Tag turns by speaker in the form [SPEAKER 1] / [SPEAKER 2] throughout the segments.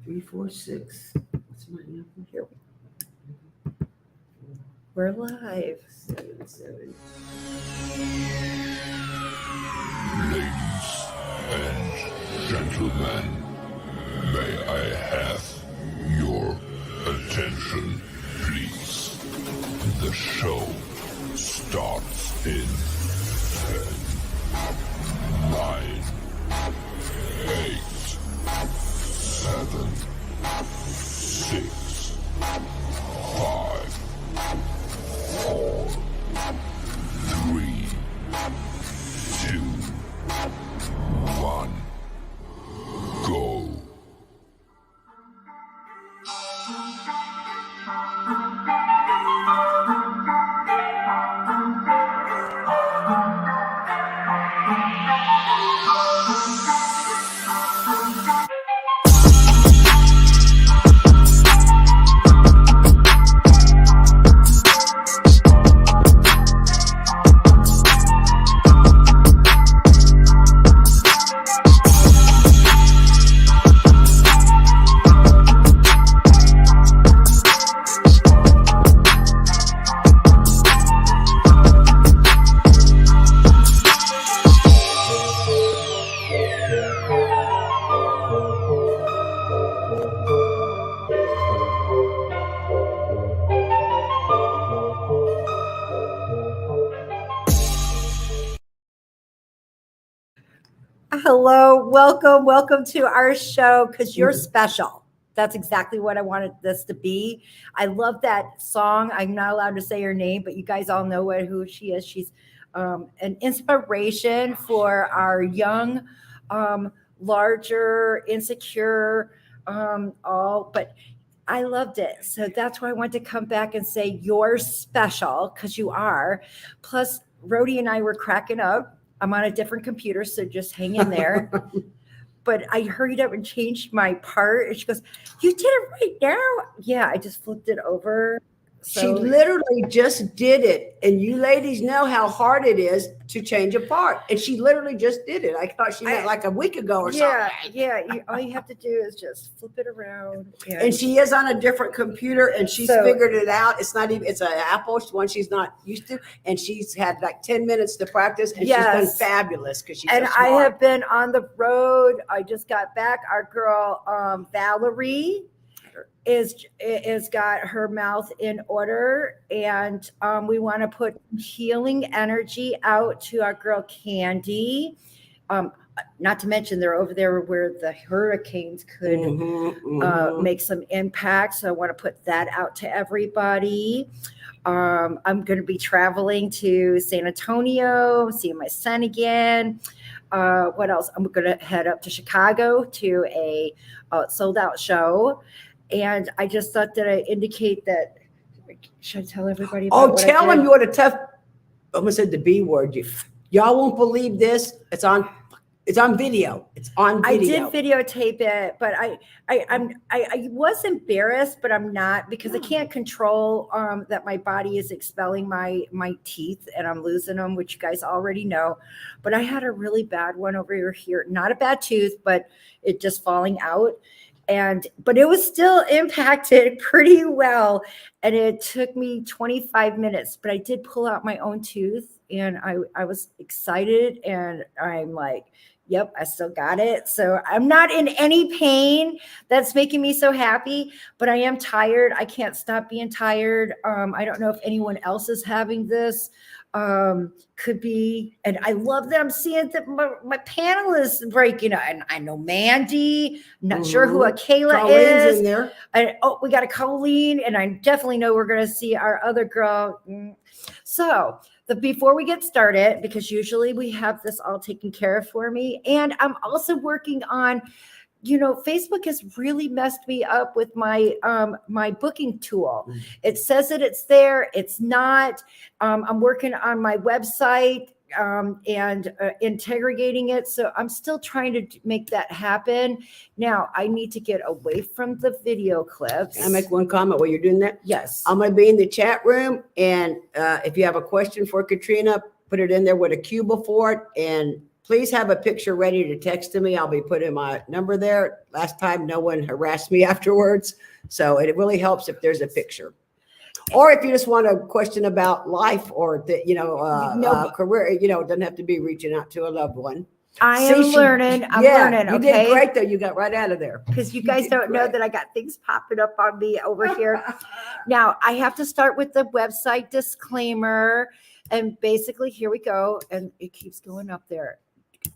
[SPEAKER 1] 346. What's my number?
[SPEAKER 2] Here. We're live.
[SPEAKER 1] 77.
[SPEAKER 3] Ladies and gentlemen, may I have your attention, please? The show starts in 10, 9, 8, 7, 6, 5, 4, 3, 2, 1, go.
[SPEAKER 2] Hello, welcome to our show because you're special. That's exactly what I wanted this to be. I love that song. I'm not allowed to say her name, but you guys all know who she is. She's an inspiration for our young, larger, insecure, but I loved it. So that's why I want to come back and say you're special because you are. Plus, Rody and I were cracking up. I'm on a different computer, so just hang in there. But I hurried up and changed my part. And she goes, "You did it right now?" Yeah, I just flipped it over. So,
[SPEAKER 1] She literally just did it. And you ladies know how hard it is to change a part. And she literally just did it. I thought she meant like a week ago or something.
[SPEAKER 2] Yeah. All you have to do is just flip it around.
[SPEAKER 1] And she is on a different computer and she's figured it out. It's not even, it's an Apple, one she's not used to. And she's had like 10 minutes to practice and she's done fabulous because she's
[SPEAKER 2] and
[SPEAKER 1] so
[SPEAKER 2] I
[SPEAKER 1] smart.
[SPEAKER 2] have been on the road. I just got back. Our girl, Valorie, is got her mouth in order, and we want to put healing energy out to our girl Kandi. Not to mention they're over there where the hurricanes could make some impact, so I want to put that out to everybody. I'm going to be traveling to San Antonio, seeing my son again. What else? I'm going to head up to Chicago to a sold out show. And I just thought that I indicate that. Should I tell everybody? About
[SPEAKER 1] tell them you what a tough. I almost said the B word. Y'all won't believe this. It's on video. It's on video.
[SPEAKER 2] I did videotape it, but I was embarrassed, but I'm not because I can't control that my body is expelling my teeth and I'm losing them, which you guys already know. But I had a really bad one over here. Not a bad tooth, but it just falling out. But it was still impacted pretty well. And it took me 25 minutes, but I did pull out my own tooth and I was excited and I'm like, yep, I still got it. So I'm not in any pain. That's making me so happy, but I am tired. I can't stop being tired. I don't know if anyone else is having this. Could be, and I love that I'm seeing that my panel is breaking. And I know Mandy. I'm not sure who Kayla is.
[SPEAKER 1] In there.
[SPEAKER 2] We got a Colleen, and I definitely know we're going to see our other girl. So before we get started, because usually we have this all taken care of for me, and I'm also working on. Facebook has really messed me up with my my booking tool. It says that it's there. It's not. I'm working on my website and integrating it. So I'm still trying to make that happen. Now I need to get away from the video clips.
[SPEAKER 1] Can I make one comment while you're doing that?
[SPEAKER 2] Yes.
[SPEAKER 1] I'm going to be in the chat room. And if you have a question for Katrina, put it in there with a Q before it. And Please have a picture ready to text to me. I'll be putting my number there. Last time, no one harassed me afterwards. So it really helps if there's a picture. Or if you just want a question about life or career, it doesn't have to be reaching out to a loved one.
[SPEAKER 2] I'm learning.
[SPEAKER 1] You did great though. You got right out of there.
[SPEAKER 2] Because you guys don't know that I got things popping up on me over here. Now I have to start with the website disclaimer. And basically here we go. And it keeps going up there.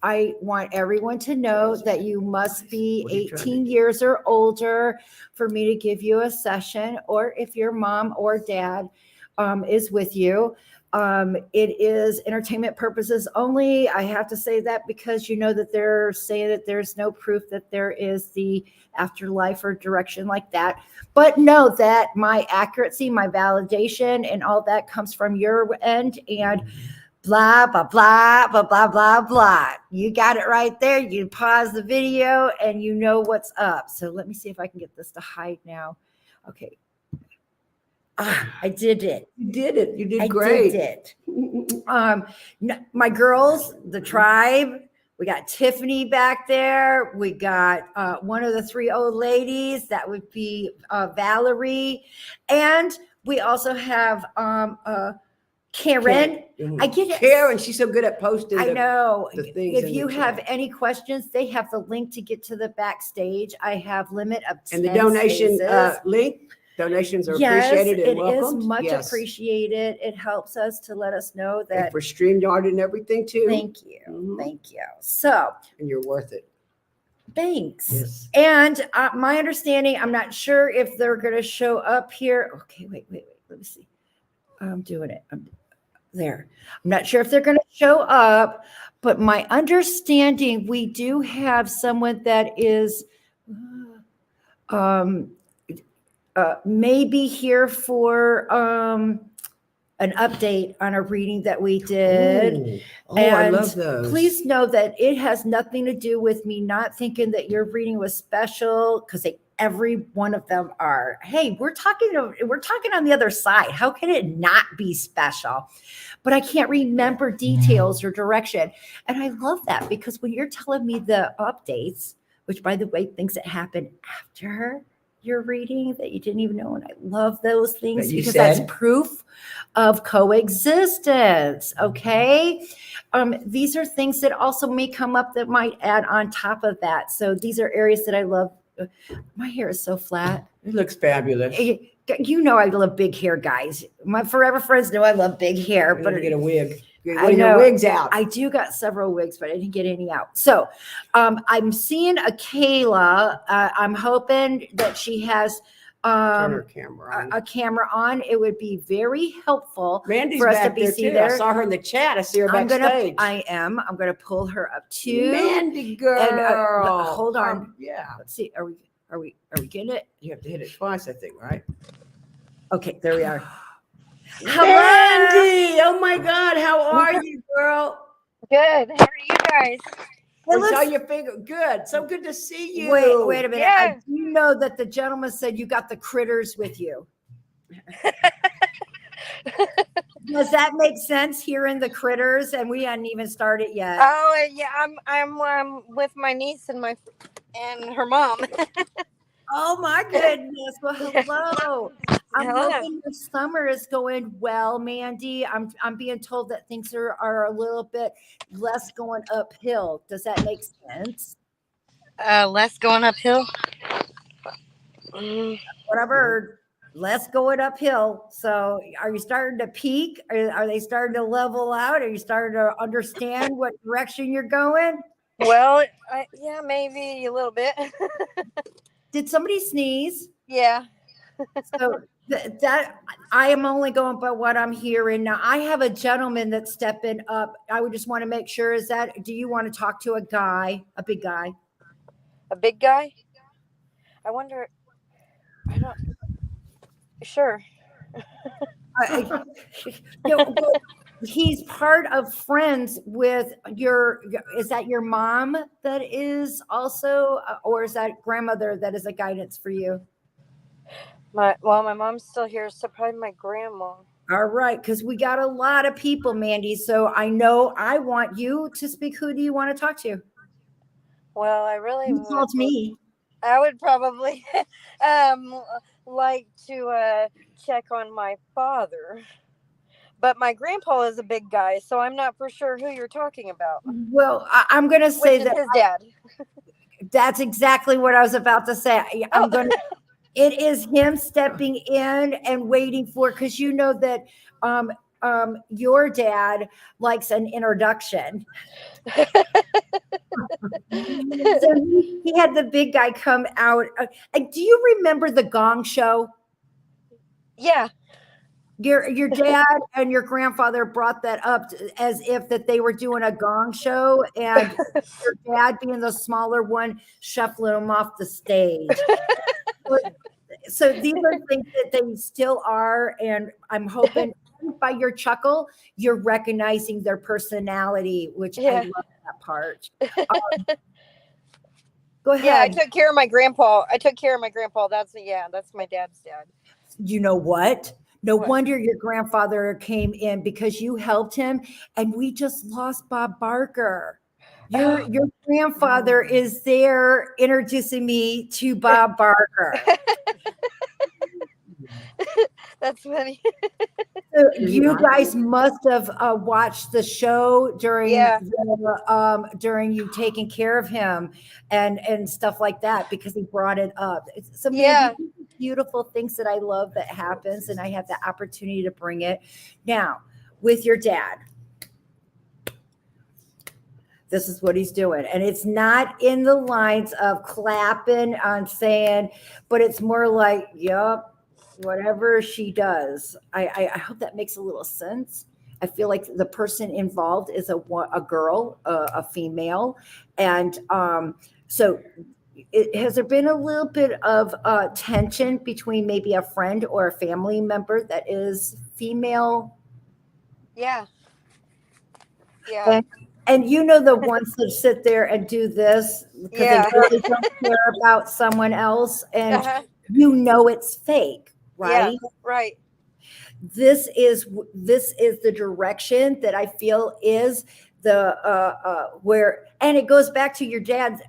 [SPEAKER 2] I want everyone to know that you must be 18 years or older for me to give you a session, or if your mom or dad is with you. It is entertainment purposes only. I have to say that because that they're saying that there's no proof that there is the afterlife or direction like that. But know that my accuracy, my validation, and all that comes from your end, and blah, blah, blah, blah, blah, blah, blah. You got it right there. You pause the video and you know what's up. So let me see if I can get this to hide now. Okay. I did it.
[SPEAKER 1] You did it. You did great.
[SPEAKER 2] I did it. My girls, the tribe, we got Tiffany back there. We got one of the 3 old ladies. That would be Valorie. And we also have Karyn. I get it.
[SPEAKER 1] Karyn, she's so good at posting.
[SPEAKER 2] I know.
[SPEAKER 1] The things
[SPEAKER 2] if you have any questions, they have the link to get to the backstage. I have limit of 10
[SPEAKER 1] and the donation
[SPEAKER 2] spaces.
[SPEAKER 1] link. Donations are appreciated and welcomed.
[SPEAKER 2] It is much appreciated. It helps us to let us know that.
[SPEAKER 1] And for StreamYard and everything too.
[SPEAKER 2] Thank you. Thank you. So.
[SPEAKER 1] And you're worth it.
[SPEAKER 2] Thanks.
[SPEAKER 1] Yes.
[SPEAKER 2] And my understanding, I'm not sure if they're going to show up here. Okay, wait. Let me see. I'm doing it. There. I'm not sure if they're going to show up, but my understanding, we do have someone that is maybe here for an update on a reading that we did.
[SPEAKER 1] And I love those.
[SPEAKER 2] Please know that it has nothing to do with me not thinking that your reading was special, because every one of them are. Hey, we're talking on the other side. How can it not be special? But I can't remember details or direction. And I love that, because when you're telling me the updates, which by the way, things that happen after your reading that you didn't even know, and I love those things because that's proof of coexistence. Okay. These are things that also may come up that might add on top of that. So these are areas that I love. My hair is so flat.
[SPEAKER 1] It looks fabulous.
[SPEAKER 2] I love big hair, guys. My forever friends know I love big hair. But
[SPEAKER 1] get a wig.
[SPEAKER 2] I know.
[SPEAKER 1] Your wigs out.
[SPEAKER 2] I do got several wigs, but I didn't get any out. So I'm seeing a Kayla. I'm hoping that she has
[SPEAKER 1] turn her camera on.
[SPEAKER 2] A camera on. It would be very helpful
[SPEAKER 1] Randy's
[SPEAKER 2] for us
[SPEAKER 1] back
[SPEAKER 2] to be
[SPEAKER 1] there too. I saw her in the chat. I see her backstage.
[SPEAKER 2] I'm going to pull her up too.
[SPEAKER 1] Mandy girl.
[SPEAKER 2] And, hold on.
[SPEAKER 1] Yeah.
[SPEAKER 2] Let's see. Are we getting it?
[SPEAKER 1] You have to hit it twice, I think, right?
[SPEAKER 2] Okay, there we are.
[SPEAKER 1] Hello. Kandi, oh my God, how are you, girl?
[SPEAKER 4] Good. How are you guys?
[SPEAKER 1] I saw your finger. Good. So good to see you.
[SPEAKER 2] Wait a minute.
[SPEAKER 4] Yeah.
[SPEAKER 2] I do know that the gentleman said you got the critters with you. Does that make sense? Hearing the critters, and we hadn't even started yet.
[SPEAKER 4] Oh yeah, I'm with my niece and her mom.
[SPEAKER 2] Oh my goodness. Well, hello. I'm hoping the summer is going well, Mandy. I'm being told that things are a little bit less going uphill. Does that make sense?
[SPEAKER 4] Less going uphill.
[SPEAKER 2] Whatever. Less going uphill. So are you starting to peak? Are they starting to level out? Are you starting to understand what direction you're going?
[SPEAKER 4] Well, yeah, maybe a little bit.
[SPEAKER 2] Did somebody sneeze?
[SPEAKER 4] Yeah.
[SPEAKER 2] So that I am only going by what I'm hearing. Now I have a gentleman that's stepping up. I would just want to make sure, do you want to talk to a guy, a big guy?
[SPEAKER 4] A big guy? I wonder, sure.
[SPEAKER 2] He's part of friends with is that your mom that is also, or is that grandmother that is a guidance for you?
[SPEAKER 4] My mom's still here, so probably my grandma.
[SPEAKER 2] All right, because we got a lot of people, Mandy. So I know I want you to speak. Who do you want to talk to?
[SPEAKER 4] Well, I really
[SPEAKER 2] You called me.
[SPEAKER 4] I would probably um like to check on my father. But my grandpa is a big guy, so I'm not for sure who you're talking about.
[SPEAKER 2] Well, I'm going to say
[SPEAKER 4] Which is
[SPEAKER 2] that
[SPEAKER 4] his dad.
[SPEAKER 2] that's exactly what I was about to say.
[SPEAKER 4] Oh,
[SPEAKER 2] I'm going to. It is him stepping in and waiting for, because you know that your dad likes an introduction. So he had the big guy come out. Do you remember the Gong Show?
[SPEAKER 4] yeah.
[SPEAKER 2] Your dad and your grandfather brought that up as if that they were doing a Gong Show, and your dad being the smaller one shuffling him off the stage. So these are things that they still are, and I'm hoping by your chuckle, you're recognizing their personality, which I
[SPEAKER 4] Yeah.
[SPEAKER 2] love that part. Go
[SPEAKER 4] Yeah, I
[SPEAKER 2] ahead.
[SPEAKER 4] took care of my grandpa. That's my dad's dad.
[SPEAKER 2] You know what? No
[SPEAKER 4] What?
[SPEAKER 2] wonder your grandfather came in, because you helped him, and we just lost Bob Barker. Your grandfather is there introducing me to Bob Barker.
[SPEAKER 4] That's funny.
[SPEAKER 2] So you guys must have watched the show during
[SPEAKER 4] Yeah.
[SPEAKER 2] during you taking care of him and stuff like that, because he brought it up. It's some
[SPEAKER 4] Yeah.
[SPEAKER 2] beautiful things that I love that happens, and I have the opportunity to bring it. Now, with your dad, this is what he's doing, and it's not in the lines of clapping on saying, but it's more like, yep. Whatever she does, I hope that makes a little sense. I feel like the person involved is a girl, a female, and so has there been a little bit of tension between maybe a friend or a family member that is female?
[SPEAKER 4] Yeah. Yeah.
[SPEAKER 2] And you know the ones that sit there and do this because
[SPEAKER 4] Yeah.
[SPEAKER 2] they really don't care about someone else, and
[SPEAKER 4] Uh-huh.
[SPEAKER 2] you know it's fake. Right.
[SPEAKER 4] Yeah, right.
[SPEAKER 2] This is the direction that I feel is the where, and it goes back to your dad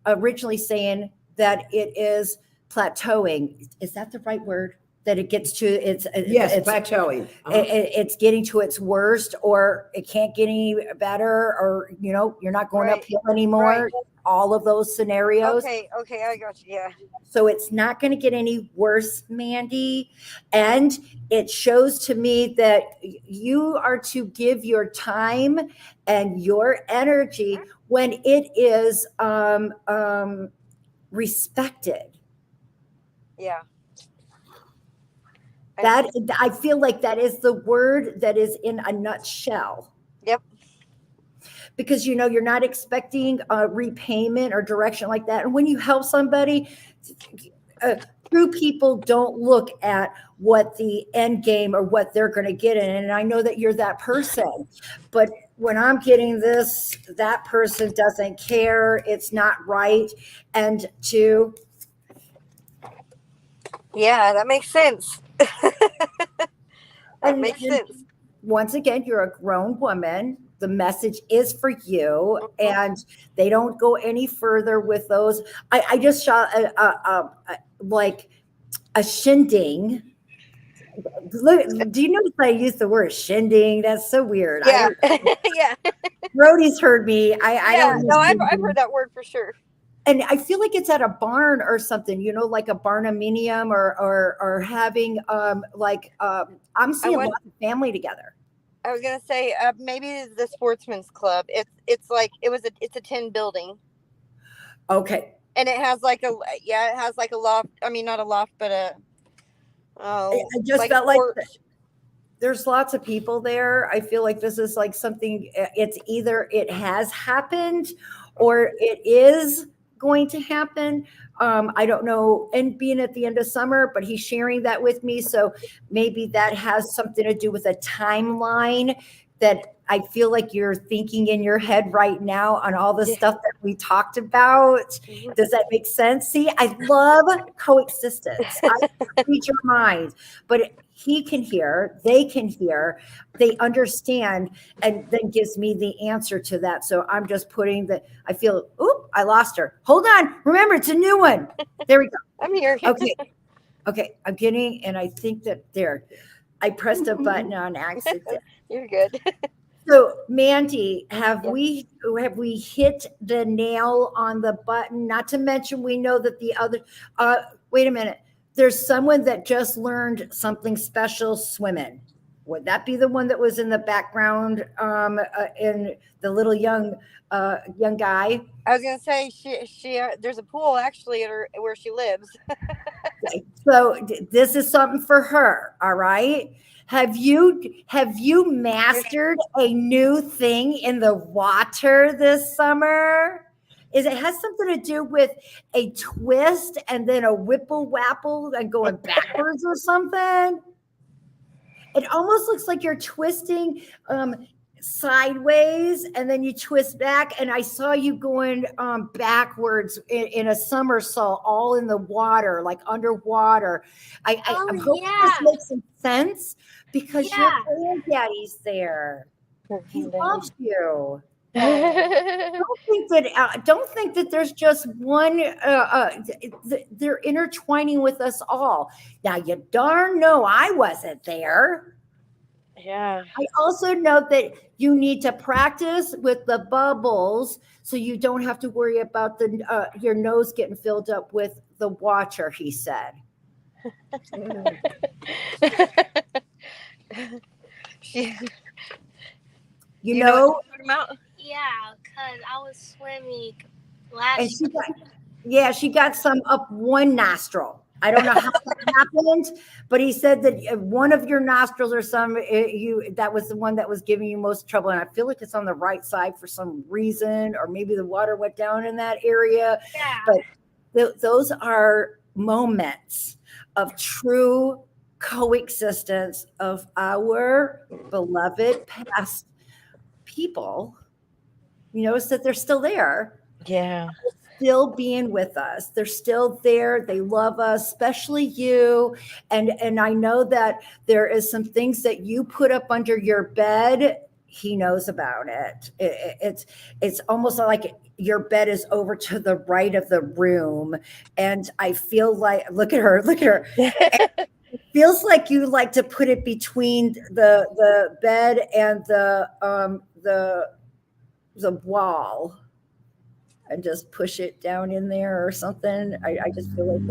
[SPEAKER 2] originally saying that it is plateauing. Is that the right word? That it gets to it's
[SPEAKER 1] Plateauing.
[SPEAKER 2] it's getting to its worst, or it can't get any better, or you're not going
[SPEAKER 4] Right.
[SPEAKER 2] uphill anymore.
[SPEAKER 4] Right.
[SPEAKER 2] All of those scenarios.
[SPEAKER 4] Okay, I got you. Yeah.
[SPEAKER 2] So it's not going to get any worse, Mandy. And it shows to me that you are to give your time and your energy when it is respected.
[SPEAKER 4] Yeah.
[SPEAKER 2] That I feel like that is the word that is in a nutshell.
[SPEAKER 4] Yep.
[SPEAKER 2] Because you're not expecting a repayment or direction like that. And when you help somebody, true people don't look at what the end game or what they're going to get in. And I know that you're that person, but when I'm getting this, that person doesn't care. It's not right. And
[SPEAKER 4] yeah, that makes sense. That makes sense.
[SPEAKER 2] Once again, you're a grown woman. The message is for you, and they don't go any further with those. I just shot like a shindig. Look, do you notice I use the word shindig? That's so weird.
[SPEAKER 4] Yeah. Yeah.
[SPEAKER 2] Rody's heard me. I don't.
[SPEAKER 4] No, I've heard that word for sure.
[SPEAKER 2] And I feel like it's at a barn or something, like a barnuminium or having I'm seeing lots of family together.
[SPEAKER 4] I was gonna say maybe the Sportsman's Club. It's a tin building.
[SPEAKER 2] Okay.
[SPEAKER 4] And it has like a loft. I mean, not a loft, but
[SPEAKER 2] I just felt like there's lots of people there. I feel like this is like something. It's either it has happened or it is going to happen. I don't know. And being at the end of summer, but he's sharing that with me. So maybe that has something to do with a timeline that I feel like you're thinking in your head right now on all the stuff that we talked about. Does that make sense? See, I love coexistence. I read your mind, but he can hear, they can hear, they understand, and then gives me the answer to that. So I'm just putting I feel, oop, I lost her. Hold on. Remember, it's a new one. There we go.
[SPEAKER 4] I'm here.
[SPEAKER 2] Okay. I'm getting, and I think that I pressed a button on accident.
[SPEAKER 4] You're good.
[SPEAKER 2] So Mandy, have we hit the nail on the button? Not to mention, we know that the other, wait a minute. There's someone that just learned something special swimming. Would that be the one that was in the background, in the little young guy?
[SPEAKER 4] I was gonna say she there's a pool actually at where she lives.
[SPEAKER 2] So this is something for her. All right. Have you mastered a new thing in the water this summer? It has something to do with a twist and then a whipple wapple and going backwards or something? It almost looks like you're twisting sideways and then you twist back. And I saw you going backwards in a somersault, all in the water, like underwater. I'm hoping this makes some sense because your granddaddy's there. He loves you. Don't think that there's just one. They're intertwining with us all. Now you darn know I wasn't there.
[SPEAKER 4] Yeah.
[SPEAKER 2] I also know that you need to practice with the bubbles so you don't have to worry about your nose getting filled up with the water, he said. You know
[SPEAKER 4] what I'm talking about?
[SPEAKER 5] Yeah, because I was swimming
[SPEAKER 2] and
[SPEAKER 5] last
[SPEAKER 2] she got some up one nostril. I don't know how that happened, but he said that one of your nostrils or that was the one that was giving you most trouble. And I feel like it's on the right side for some reason, or maybe the water went down in that area.
[SPEAKER 5] Yeah.
[SPEAKER 2] But those are moments of true coexistence of our beloved past people. You notice that they're still there.
[SPEAKER 4] Yeah.
[SPEAKER 2] Still being with us. They're still there. They love us, especially you. And I know that there is some things that you put up under your bed. He knows about it. It's almost like your bed is over to the right of the room. And I feel like, look at her. It feels like you like to put it between the bed and the wall and just push it down in there or something. I just feel like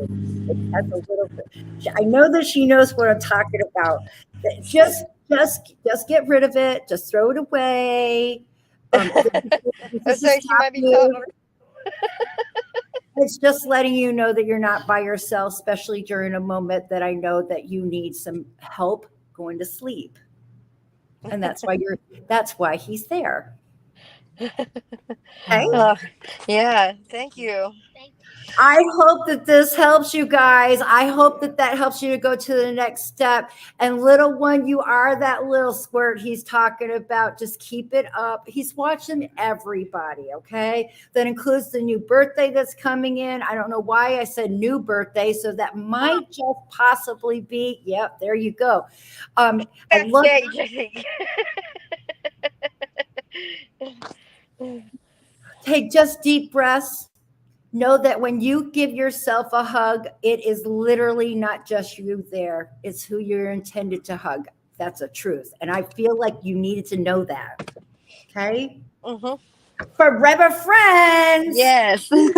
[SPEAKER 2] it has a little bit. I know that she knows what I'm talking about. Just get rid of it. Just throw it away.
[SPEAKER 4] That's like she might be telling her.
[SPEAKER 2] It's just letting you know that you're not by yourself, especially during a moment that I know that you need some help going to sleep. And that's why he's there. Okay.
[SPEAKER 4] Yeah, thank you.
[SPEAKER 2] I hope that this helps you guys. I hope that helps you to go to the next step. And little one, you are that little squirt he's talking about. Just keep it up. He's watching everybody, okay? That includes the new birthday that's coming in. I don't know why I said new birthday, so that might just possibly be, yep, there you go. I love Take just deep breaths. Know that when you give yourself a hug, it is literally not just you there. It's who you're intended to hug. That's a truth. And I feel like you needed to know that. Okay?
[SPEAKER 4] Mm-hmm.
[SPEAKER 2] Forever friends.
[SPEAKER 4] Yes. Good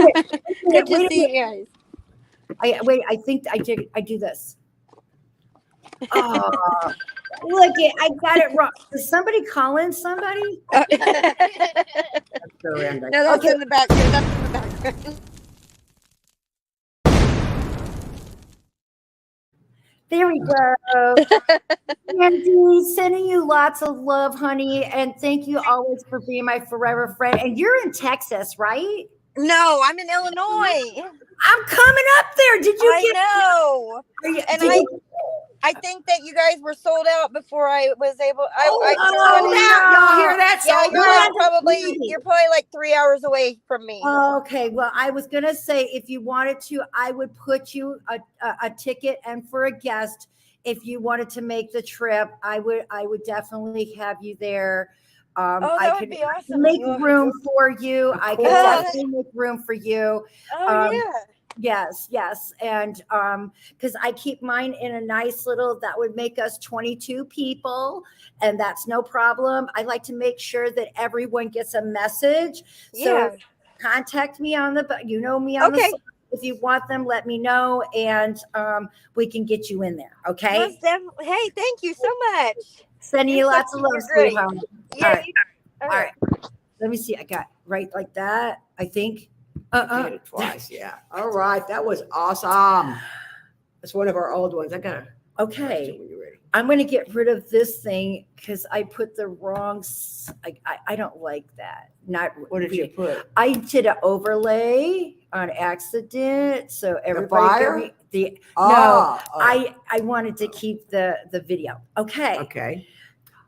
[SPEAKER 4] to see you guys.
[SPEAKER 2] I think I do this. Oh, look it. I got it wrong. Is somebody calling somebody?
[SPEAKER 4] No, that's in the back. That's in the background.
[SPEAKER 2] There we go. Kandi, sending you lots of love, honey. And thank you always for being my forever friend. And you're in Texas, right?
[SPEAKER 4] No, I'm in Illinois.
[SPEAKER 2] I'm coming up there. Did you
[SPEAKER 4] I know. I think that you guys were sold out before I was able. I just
[SPEAKER 1] sold
[SPEAKER 4] wanted-
[SPEAKER 1] out. Y'all hear that?
[SPEAKER 4] Yeah,
[SPEAKER 1] Sold
[SPEAKER 4] you're
[SPEAKER 1] out.
[SPEAKER 4] probably like 3 hours away from me.
[SPEAKER 2] Okay, well, I was gonna say if you wanted to, I would put you a ticket, and for a guest, if you wanted to make the trip, I would definitely have you there.
[SPEAKER 4] Oh,
[SPEAKER 2] I
[SPEAKER 4] that would
[SPEAKER 2] could
[SPEAKER 4] be awesome.
[SPEAKER 2] make room for you. I could
[SPEAKER 1] course.
[SPEAKER 2] definitely make room for you.
[SPEAKER 4] Oh yeah.
[SPEAKER 2] Yes, and because I keep mine in a nice little, that would make us 22 people, and that's no problem. I like to make sure that everyone gets a message. So
[SPEAKER 4] Yeah.
[SPEAKER 2] contact me on me on
[SPEAKER 4] Okay.
[SPEAKER 2] the. If you want them, let me know, and we can get you in there. Okay.
[SPEAKER 4] Most definitely. Hey, thank you so much.
[SPEAKER 2] Sending you
[SPEAKER 4] You're
[SPEAKER 2] lots of love,
[SPEAKER 4] great.
[SPEAKER 2] sweetheart.
[SPEAKER 4] Yeah.
[SPEAKER 2] All right.
[SPEAKER 4] All
[SPEAKER 2] All right. Let me see. I got right like that. I think.
[SPEAKER 1] I did it twice. Yeah. All right. That was awesome. That's one of our old ones. I got a
[SPEAKER 2] Okay.
[SPEAKER 1] question when you're ready.
[SPEAKER 2] I'm going to get rid of this thing because I put the wrong. I don't like that. Not
[SPEAKER 1] What did you put?
[SPEAKER 2] I did an overlay on accident, so everybody
[SPEAKER 1] fire?
[SPEAKER 2] could the
[SPEAKER 1] Oh,
[SPEAKER 2] I wanted to keep the video. Okay.
[SPEAKER 1] Okay.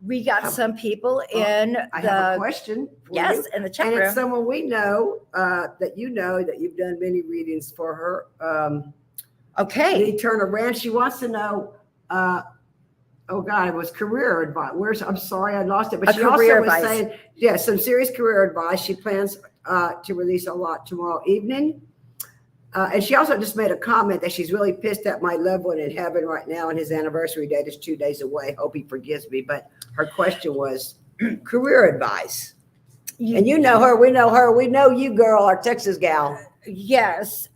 [SPEAKER 2] We got some people in
[SPEAKER 1] I have a
[SPEAKER 2] the
[SPEAKER 1] question. For
[SPEAKER 2] yes
[SPEAKER 1] you.
[SPEAKER 2] in the chat
[SPEAKER 1] And it's
[SPEAKER 2] room.
[SPEAKER 1] someone we know that you know that you've done many readings for her.
[SPEAKER 2] Okay.
[SPEAKER 1] Lee Turner Rand. She wants to know. Oh God, it was career advice. I'm sorry, I lost it. But
[SPEAKER 2] A
[SPEAKER 1] she also
[SPEAKER 2] career
[SPEAKER 1] was
[SPEAKER 2] advice.
[SPEAKER 1] saying, yeah, some serious career advice. She plans to release a lot tomorrow evening. And she also just made a comment that she's really pissed at my loved one in heaven right now, and his anniversary date is 2 days away. Hope he forgives me. But her question was career advice. And you know her, we know her, we know you, girl, our Texas gal.
[SPEAKER 2] Yes.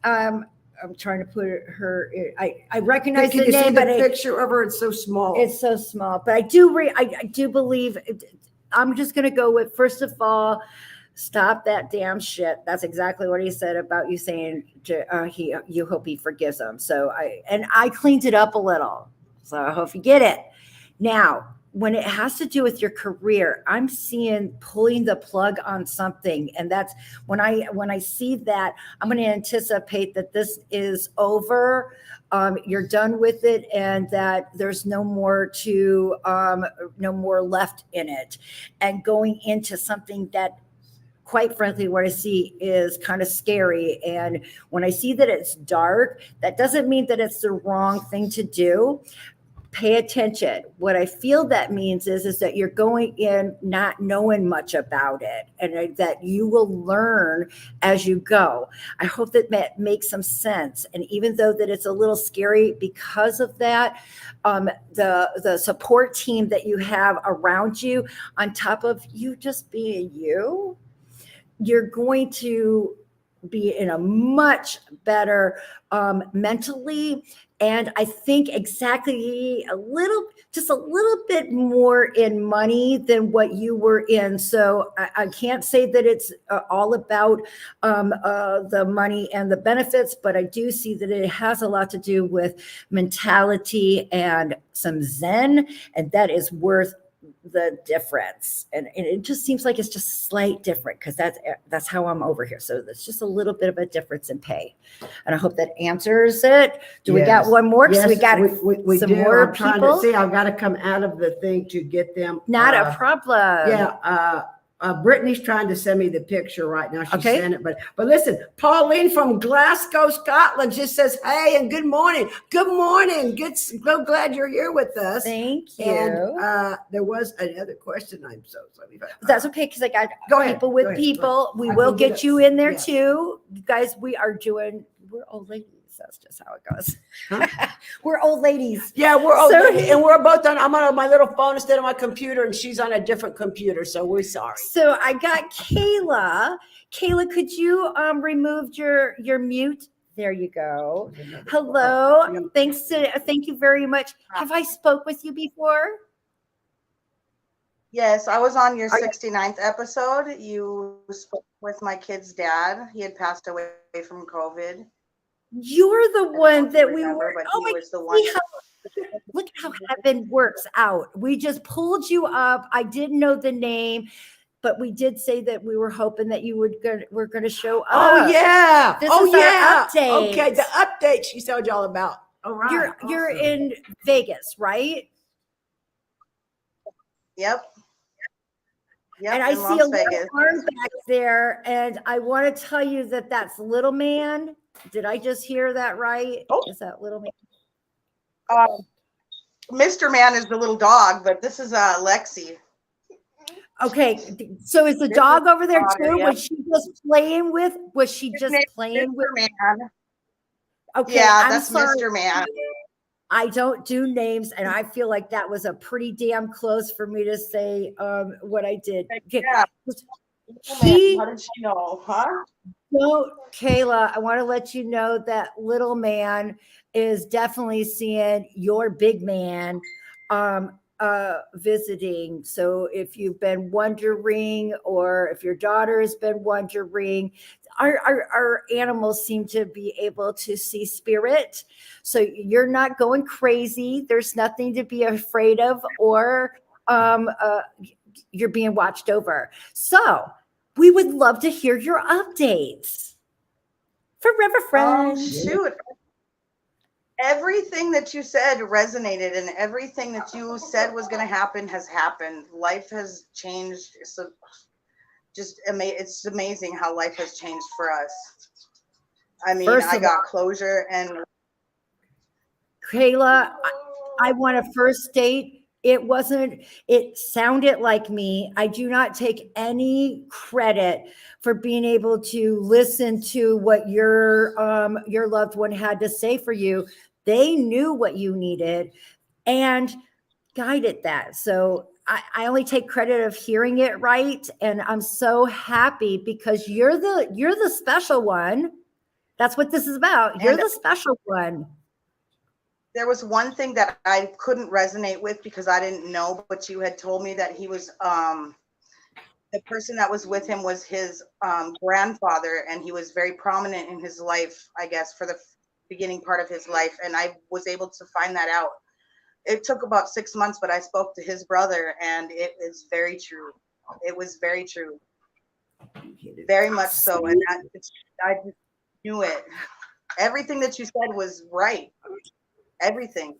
[SPEAKER 2] I'm trying to put her. I recognize
[SPEAKER 1] Can
[SPEAKER 2] the
[SPEAKER 1] you see
[SPEAKER 2] name,
[SPEAKER 1] the
[SPEAKER 2] but
[SPEAKER 1] picture of her? It's so small.
[SPEAKER 2] it's so small. But I do believe. I'm just going to go with, first of all, stop that damn shit. That's exactly what he said about you saying you hope he forgives him. So I cleaned it up a little. So I hope you get it. Now, when it has to do with your career, I'm seeing pulling the plug on something. And that's when I see that, I'm going to anticipate that this is over. You're done with it, and that there's no more left in it, and going into something that, quite frankly, what I see is kind of scary. And when I see that it's dark, that doesn't mean that it's the wrong thing to do. Pay attention. What I feel that means is that you're going in not knowing much about it, and that you will learn as you go. I hope that makes some sense. And even though that it's a little scary because of that, the support team that you have around you, on top of you just being you, you're going to be in a much better mentally. And I think exactly just a little bit more in money than what you were in. So I can't say that it's all about the money and the benefits, but I do see that it has a lot to do with mentality and some Zen, and that is worth the difference. And it just seems like it's just slight different, because that's how I'm over here. So there's just a little bit of a difference in pay. And I hope that answers it. Do we got one more? Because we got
[SPEAKER 1] we
[SPEAKER 2] some
[SPEAKER 1] do.
[SPEAKER 2] more
[SPEAKER 1] I'm trying
[SPEAKER 2] people.
[SPEAKER 1] to see. I've got to come out of the thing to get them.
[SPEAKER 2] Not a problem.
[SPEAKER 1] Yeah. Brittany's trying to send me the picture right now. She
[SPEAKER 2] Okay.
[SPEAKER 1] sent it, but listen, Pauline from Glasgow, Scotland, just says, "Hey, and good morning. Good morning. So glad you're here with us."
[SPEAKER 2] Thank you.
[SPEAKER 1] And there was another question. I'm so sorry.
[SPEAKER 2] That's okay, because I got
[SPEAKER 1] Go ahead.
[SPEAKER 2] people with
[SPEAKER 1] Go ahead.
[SPEAKER 2] people. We
[SPEAKER 1] I
[SPEAKER 2] will
[SPEAKER 1] can get
[SPEAKER 2] get
[SPEAKER 1] it.
[SPEAKER 2] you in there
[SPEAKER 1] Yes.
[SPEAKER 2] too. You guys, we're old ladies. That's just how it goes.
[SPEAKER 1] Huh?
[SPEAKER 2] We're old ladies.
[SPEAKER 1] Yeah, we're old,
[SPEAKER 2] So-
[SPEAKER 1] and we're both on. I'm on my little phone instead of my computer, and she's on a different computer. So we're sorry.
[SPEAKER 2] So I got Kayla. Kayla, could you remove your mute? There you go. Hello. Thank you very much. Have I spoke with you before?
[SPEAKER 6] Yes, I was on your
[SPEAKER 2] Are you-
[SPEAKER 6] 69th episode. You spoke with my kid's dad. He had passed away from COVID.
[SPEAKER 2] You're the
[SPEAKER 6] I don't know
[SPEAKER 2] one
[SPEAKER 6] if
[SPEAKER 2] that
[SPEAKER 6] you
[SPEAKER 2] we
[SPEAKER 6] remember,
[SPEAKER 2] were.
[SPEAKER 6] but
[SPEAKER 2] Oh
[SPEAKER 6] he
[SPEAKER 2] my!
[SPEAKER 6] was the one.
[SPEAKER 2] Look how heaven works out. We just pulled you up. I didn't know the name, but we did say that we were hoping that you were going to show up.
[SPEAKER 1] Oh yeah.
[SPEAKER 2] This
[SPEAKER 1] oh
[SPEAKER 2] is our
[SPEAKER 1] yeah.
[SPEAKER 2] update.
[SPEAKER 1] Okay, the update she told y'all about. All right.
[SPEAKER 2] You're
[SPEAKER 1] awesome.
[SPEAKER 2] in Vegas, right?
[SPEAKER 6] Yep. Yep.
[SPEAKER 2] And I
[SPEAKER 6] in
[SPEAKER 2] see
[SPEAKER 6] Las
[SPEAKER 2] a little
[SPEAKER 6] Vegas.
[SPEAKER 2] arm back there, and I want to tell you that that's little man. Did I just hear that right?
[SPEAKER 6] Oh.
[SPEAKER 2] Is that little man?
[SPEAKER 6] Mr. Man is the little dog, but this is Lexi.
[SPEAKER 2] Okay, so is the
[SPEAKER 6] This
[SPEAKER 2] dog
[SPEAKER 6] is
[SPEAKER 2] over there
[SPEAKER 6] daughter,
[SPEAKER 2] too?
[SPEAKER 6] yep.
[SPEAKER 2] Was she just playing with? Was she
[SPEAKER 6] His
[SPEAKER 2] just
[SPEAKER 6] name's
[SPEAKER 2] playing with?
[SPEAKER 6] Mr. Man.
[SPEAKER 2] Okay,
[SPEAKER 6] Yeah,
[SPEAKER 2] I'm
[SPEAKER 6] that's
[SPEAKER 2] sorry.
[SPEAKER 6] Mr. Man.
[SPEAKER 2] I don't do names, and I feel like that was a pretty damn close for me to say what I did. Okay.
[SPEAKER 6] Yeah.
[SPEAKER 2] He
[SPEAKER 6] How did she know, huh?
[SPEAKER 2] Well, Kayla, I want to let you know that little man is definitely seeing your big man visiting. So if you've been wondering, or if your daughter has been wondering, our animals seem to be able to see spirit. So you're not going crazy. There's nothing to be afraid of, or you're being watched over. So we would love to hear your updates for River Friends.
[SPEAKER 6] Shoot. Everything that you said resonated, and everything that you said was going to happen has happened. Life has changed. So it's amazing how life has changed for us. I mean,
[SPEAKER 2] First
[SPEAKER 6] I
[SPEAKER 2] of
[SPEAKER 6] got closure, and
[SPEAKER 2] Kayla, I want to first state it sounded like me. I do not take any credit for being able to listen to what your loved one had to say for you. They knew what you needed and guided that. So I only take credit of hearing it right. And I'm so happy because you're the special one. That's what this is about. You're the special one.
[SPEAKER 6] there was one thing that I couldn't resonate with because I didn't know, but you had told me that he was the person that was with him was his grandfather, and he was very prominent in his life, I guess, for the beginning part of his life. And I was able to find that out. It took about 6 months, but I spoke to his brother, and it is very true. It was very true. Very much so. And I just knew it. Everything that you said was right. Everything.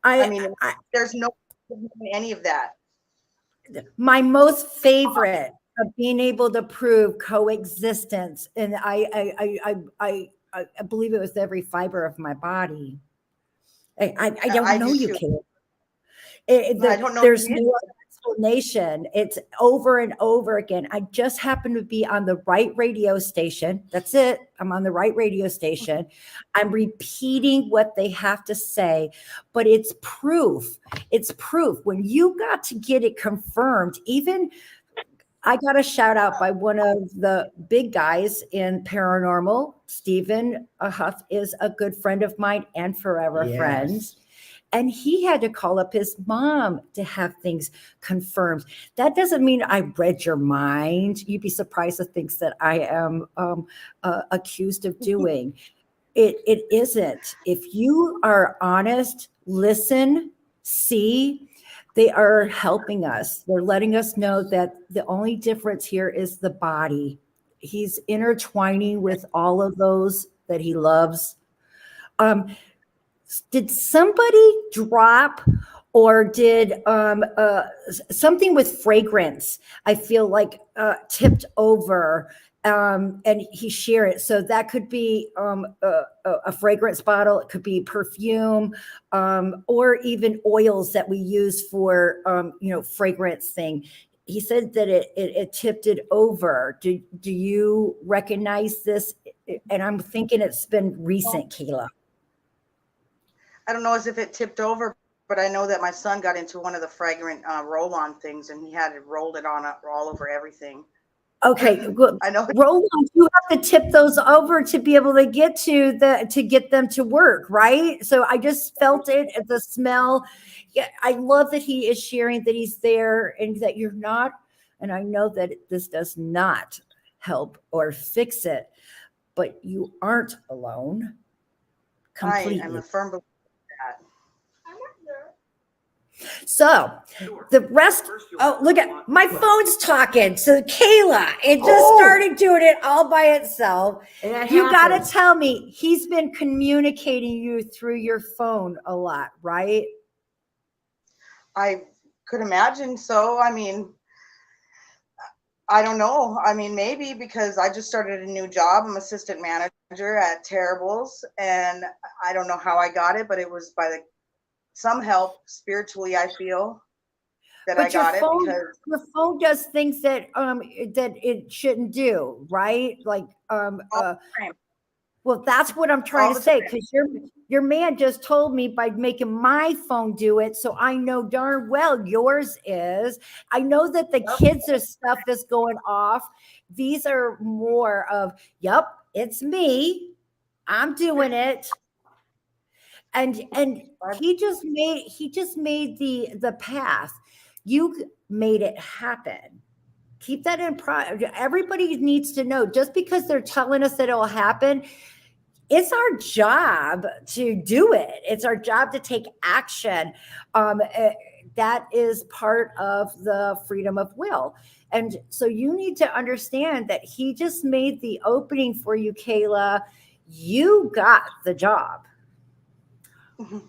[SPEAKER 6] I mean, there's no any of that.
[SPEAKER 2] My most favorite of being able to prove coexistence, and I believe it was every fiber of my body. I don't know you, Kate.
[SPEAKER 6] I don't know.
[SPEAKER 2] There's no explanation. It's over and over again. I just happen to be on the right radio station. That's it. I'm on the right radio station. I'm repeating what they have to say, but it's proof. It's proof. When you got to get it confirmed, even I got a shout out by one of the big guys in paranormal. Stephen Huff is a good friend of mine and forever friends. And he had to call up his mom to have things confirmed. That doesn't mean I read your mind. You'd be surprised at things that I am accused of doing. It isn't. If you are honest, listen, see, they are helping us. They're letting us know that the only difference here is the body. He's intertwining with all of those that he loves. Did somebody drop, or did something with fragrance, I feel like tipped over, and he shared it? So that could be a fragrance bottle. It could be perfume, or even oils that we use for fragrance thing. He said that it tipped it over. Do you recognize this? And I'm thinking it's been recent, Kayla.
[SPEAKER 6] I don't know as if it tipped over, but I know that my son got into one of the fragrant roll-on things, and he had it rolled it on up all over everything.
[SPEAKER 2] Okay, good.
[SPEAKER 6] I know.
[SPEAKER 2] Roll-on, you have to tip those over to be able to get them to work, right? So I just felt it, the smell. Yeah, I love that he is sharing that he's there and that you're not. And I know that this does not help or fix it, but you aren't alone completely.
[SPEAKER 6] I'm a firm believer in that.
[SPEAKER 2] So the rest, oh, look at my phone's talking. So Kayla, it just
[SPEAKER 1] Oh.
[SPEAKER 2] started doing it all by itself.
[SPEAKER 1] And that
[SPEAKER 2] You got to
[SPEAKER 1] happens.
[SPEAKER 2] tell me, he's been communicating you through your phone a lot, right?
[SPEAKER 6] I could imagine so. I mean, I don't know. I mean, maybe because I just started a new job. I'm assistant manager at Terribles, and I don't know how I got it, but it was by some help spiritually. I feel that I
[SPEAKER 2] But your
[SPEAKER 6] got it
[SPEAKER 2] phone,
[SPEAKER 6] because
[SPEAKER 2] your phone does things that that it shouldn't do, right? Like
[SPEAKER 6] all the time,
[SPEAKER 2] well, that's what I'm trying
[SPEAKER 6] all
[SPEAKER 2] to
[SPEAKER 6] the
[SPEAKER 2] say,
[SPEAKER 6] time.
[SPEAKER 2] because your man just told me by making my phone do it, so I know darn well yours is. I know that the
[SPEAKER 6] Yep.
[SPEAKER 2] kids' are stuff is going off. These are more of, yep, it's me. I'm doing it. And he just made the path. You made it happen. Keep that in pride. Everybody needs to know, just because they're telling us that it'll happen, it's our job to do it. It's our job to take action. That is part of the freedom of will. And so you need to understand that he just made the opening for you, Kayla. You got the job.
[SPEAKER 1] All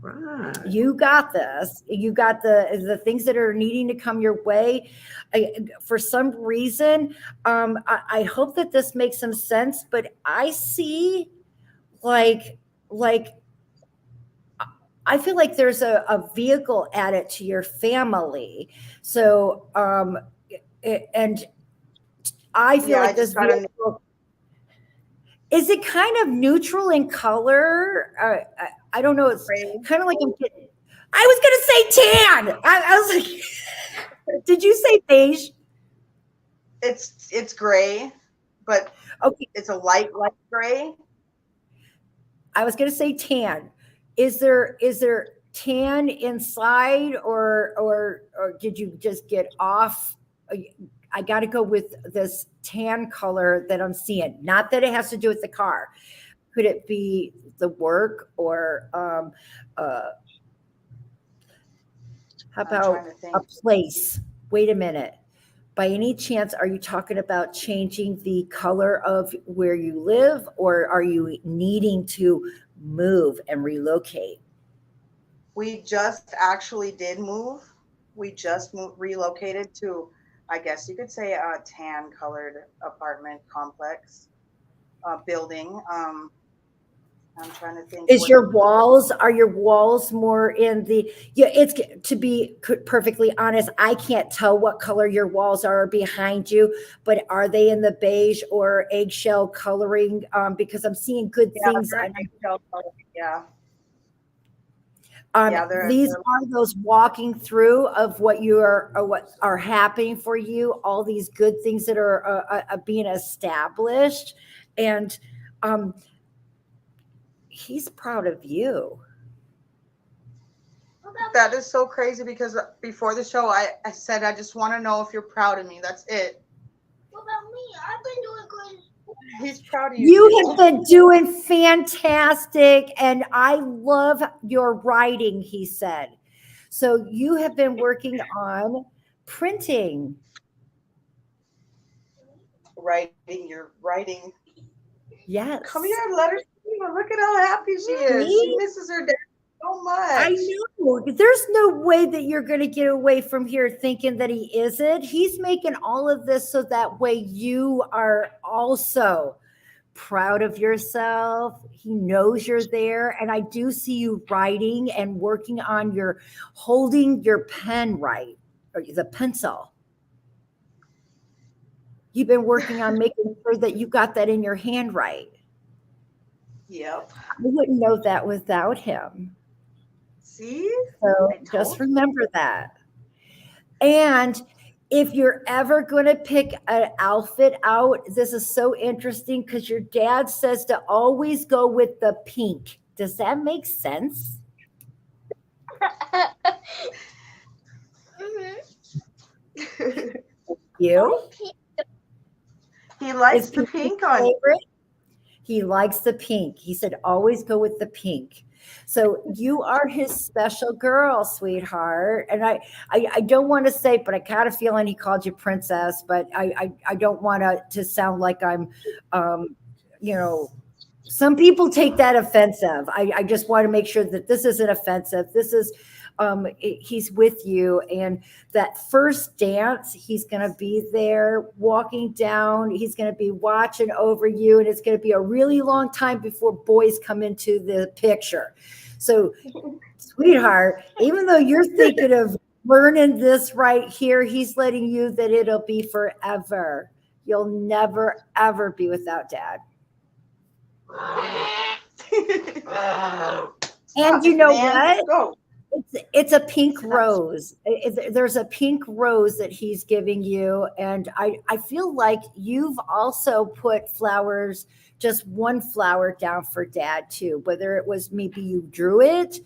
[SPEAKER 1] right.
[SPEAKER 2] You got this. You got the things that are needing to come your way. For some reason, I hope that this makes some sense, but I see like I feel like there's a vehicle added to your family. So and I feel
[SPEAKER 6] Yeah, I
[SPEAKER 2] like this
[SPEAKER 6] just got a
[SPEAKER 2] vehicle, is it kind of neutral in color? I don't know. It's
[SPEAKER 6] gray.
[SPEAKER 2] kind of like I'm getting, I was going to say tan. I was like, did you say beige?
[SPEAKER 6] It's gray, but
[SPEAKER 2] Okay.
[SPEAKER 6] it's a light gray.
[SPEAKER 2] I was going to say tan. Is there tan inside, or did you just get off? I got to go with this tan color that I'm seeing. Not that it has to do with the car. Could it be the work, or how
[SPEAKER 6] I'm
[SPEAKER 2] about
[SPEAKER 6] trying to think.
[SPEAKER 2] a place? Wait a minute. By any chance, are you talking about changing the color of where you live, or are you needing to move and relocate?
[SPEAKER 6] We just actually did move. We just relocated to, I guess you could say, a tan colored apartment complex building. I'm trying to think.
[SPEAKER 2] Are your walls more in the, yeah, it's, to be perfectly honest, I can't tell what color your walls are behind you, but are they in the beige or eggshell coloring? Because I'm seeing good things.
[SPEAKER 6] They're eggshell color, yeah.
[SPEAKER 2] These are those walking through of what you are, or what are happening for you, all these good things that are being established. And he's proud of you.
[SPEAKER 6] That is so crazy, because before the show, I said, I just want to know if you're proud of me. That's it.
[SPEAKER 5] What about me? I've been doing good.
[SPEAKER 6] He's proud of you.
[SPEAKER 2] You have been doing fantastic, and I love your writing, he said. So you have been working on printing.
[SPEAKER 6] Writing, you're writing.
[SPEAKER 2] Yes.
[SPEAKER 6] Come here and let her see her. Look at how happy she is. She misses her dad so much.
[SPEAKER 2] I know. There's no way that you're going to get away from here thinking that he isn't. He's making all of this so that way you are also proud of yourself. He knows you're there. And I do see you writing and working on your, holding your pen right, or the pencil. You've been working on making sure that you got that in your hand right.
[SPEAKER 6] Yep.
[SPEAKER 2] I wouldn't know that without him.
[SPEAKER 6] See?
[SPEAKER 2] So just remember that. And if you're ever going to pick an outfit out, this is so interesting, because your dad says to always go with the pink. Does that make sense? You?
[SPEAKER 6] He likes
[SPEAKER 2] Is
[SPEAKER 6] the
[SPEAKER 2] pink
[SPEAKER 6] pink on.
[SPEAKER 2] favorite? He likes the pink. He said always go with the pink. So you are his special girl, sweetheart. And I don't want to say, but I kind of feeling he called you princess, but I don't want to sound like I'm, you know, some people take that offensive. I just want to make sure that this isn't offensive. This is, he's with you. And that first dance, he's going to be there walking down. He's going to be watching over you. And it's going to be a really long time before boys come into the picture. So, sweetheart, even though you're thinking of learning this right here, he's letting you that it'll be forever. You'll never, ever be without dad. And you know what?
[SPEAKER 6] Go.
[SPEAKER 2] It's a pink rose. There's a pink rose that he's giving you. And I feel like you've also put flowers, just one flower down for dad too, whether it was maybe you drew it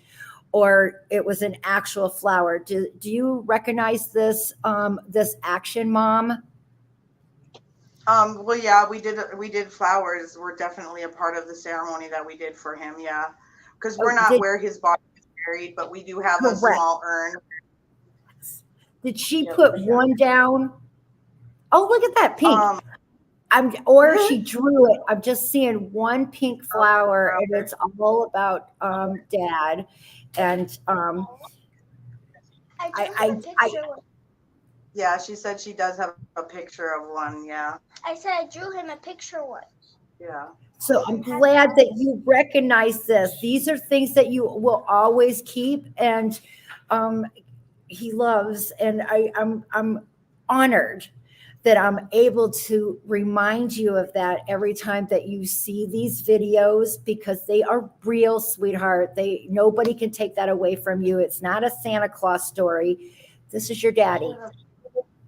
[SPEAKER 2] or it was an actual flower. Do you recognize this, this action, Mom?
[SPEAKER 6] Well, yeah, we did flowers. We're definitely a part of the ceremony that we did for him. Yeah. Because we're not where his body is buried, but we do have a small urn.
[SPEAKER 2] Did she put one down? Oh, look at that pink. Or she drew it. I'm just seeing one pink flower, and it's all about dad. And
[SPEAKER 6] yeah, she said she does have a picture of one. Yeah.
[SPEAKER 5] I said I drew him a picture once.
[SPEAKER 6] Yeah.
[SPEAKER 2] So I'm glad that you recognize this. These are things that you will always keep, and he loves. And I'm honored that I'm able to remind you of that every time that you see these videos, because they are real, sweetheart. Nobody can take that away from you. It's not a Santa Claus story. This is your daddy,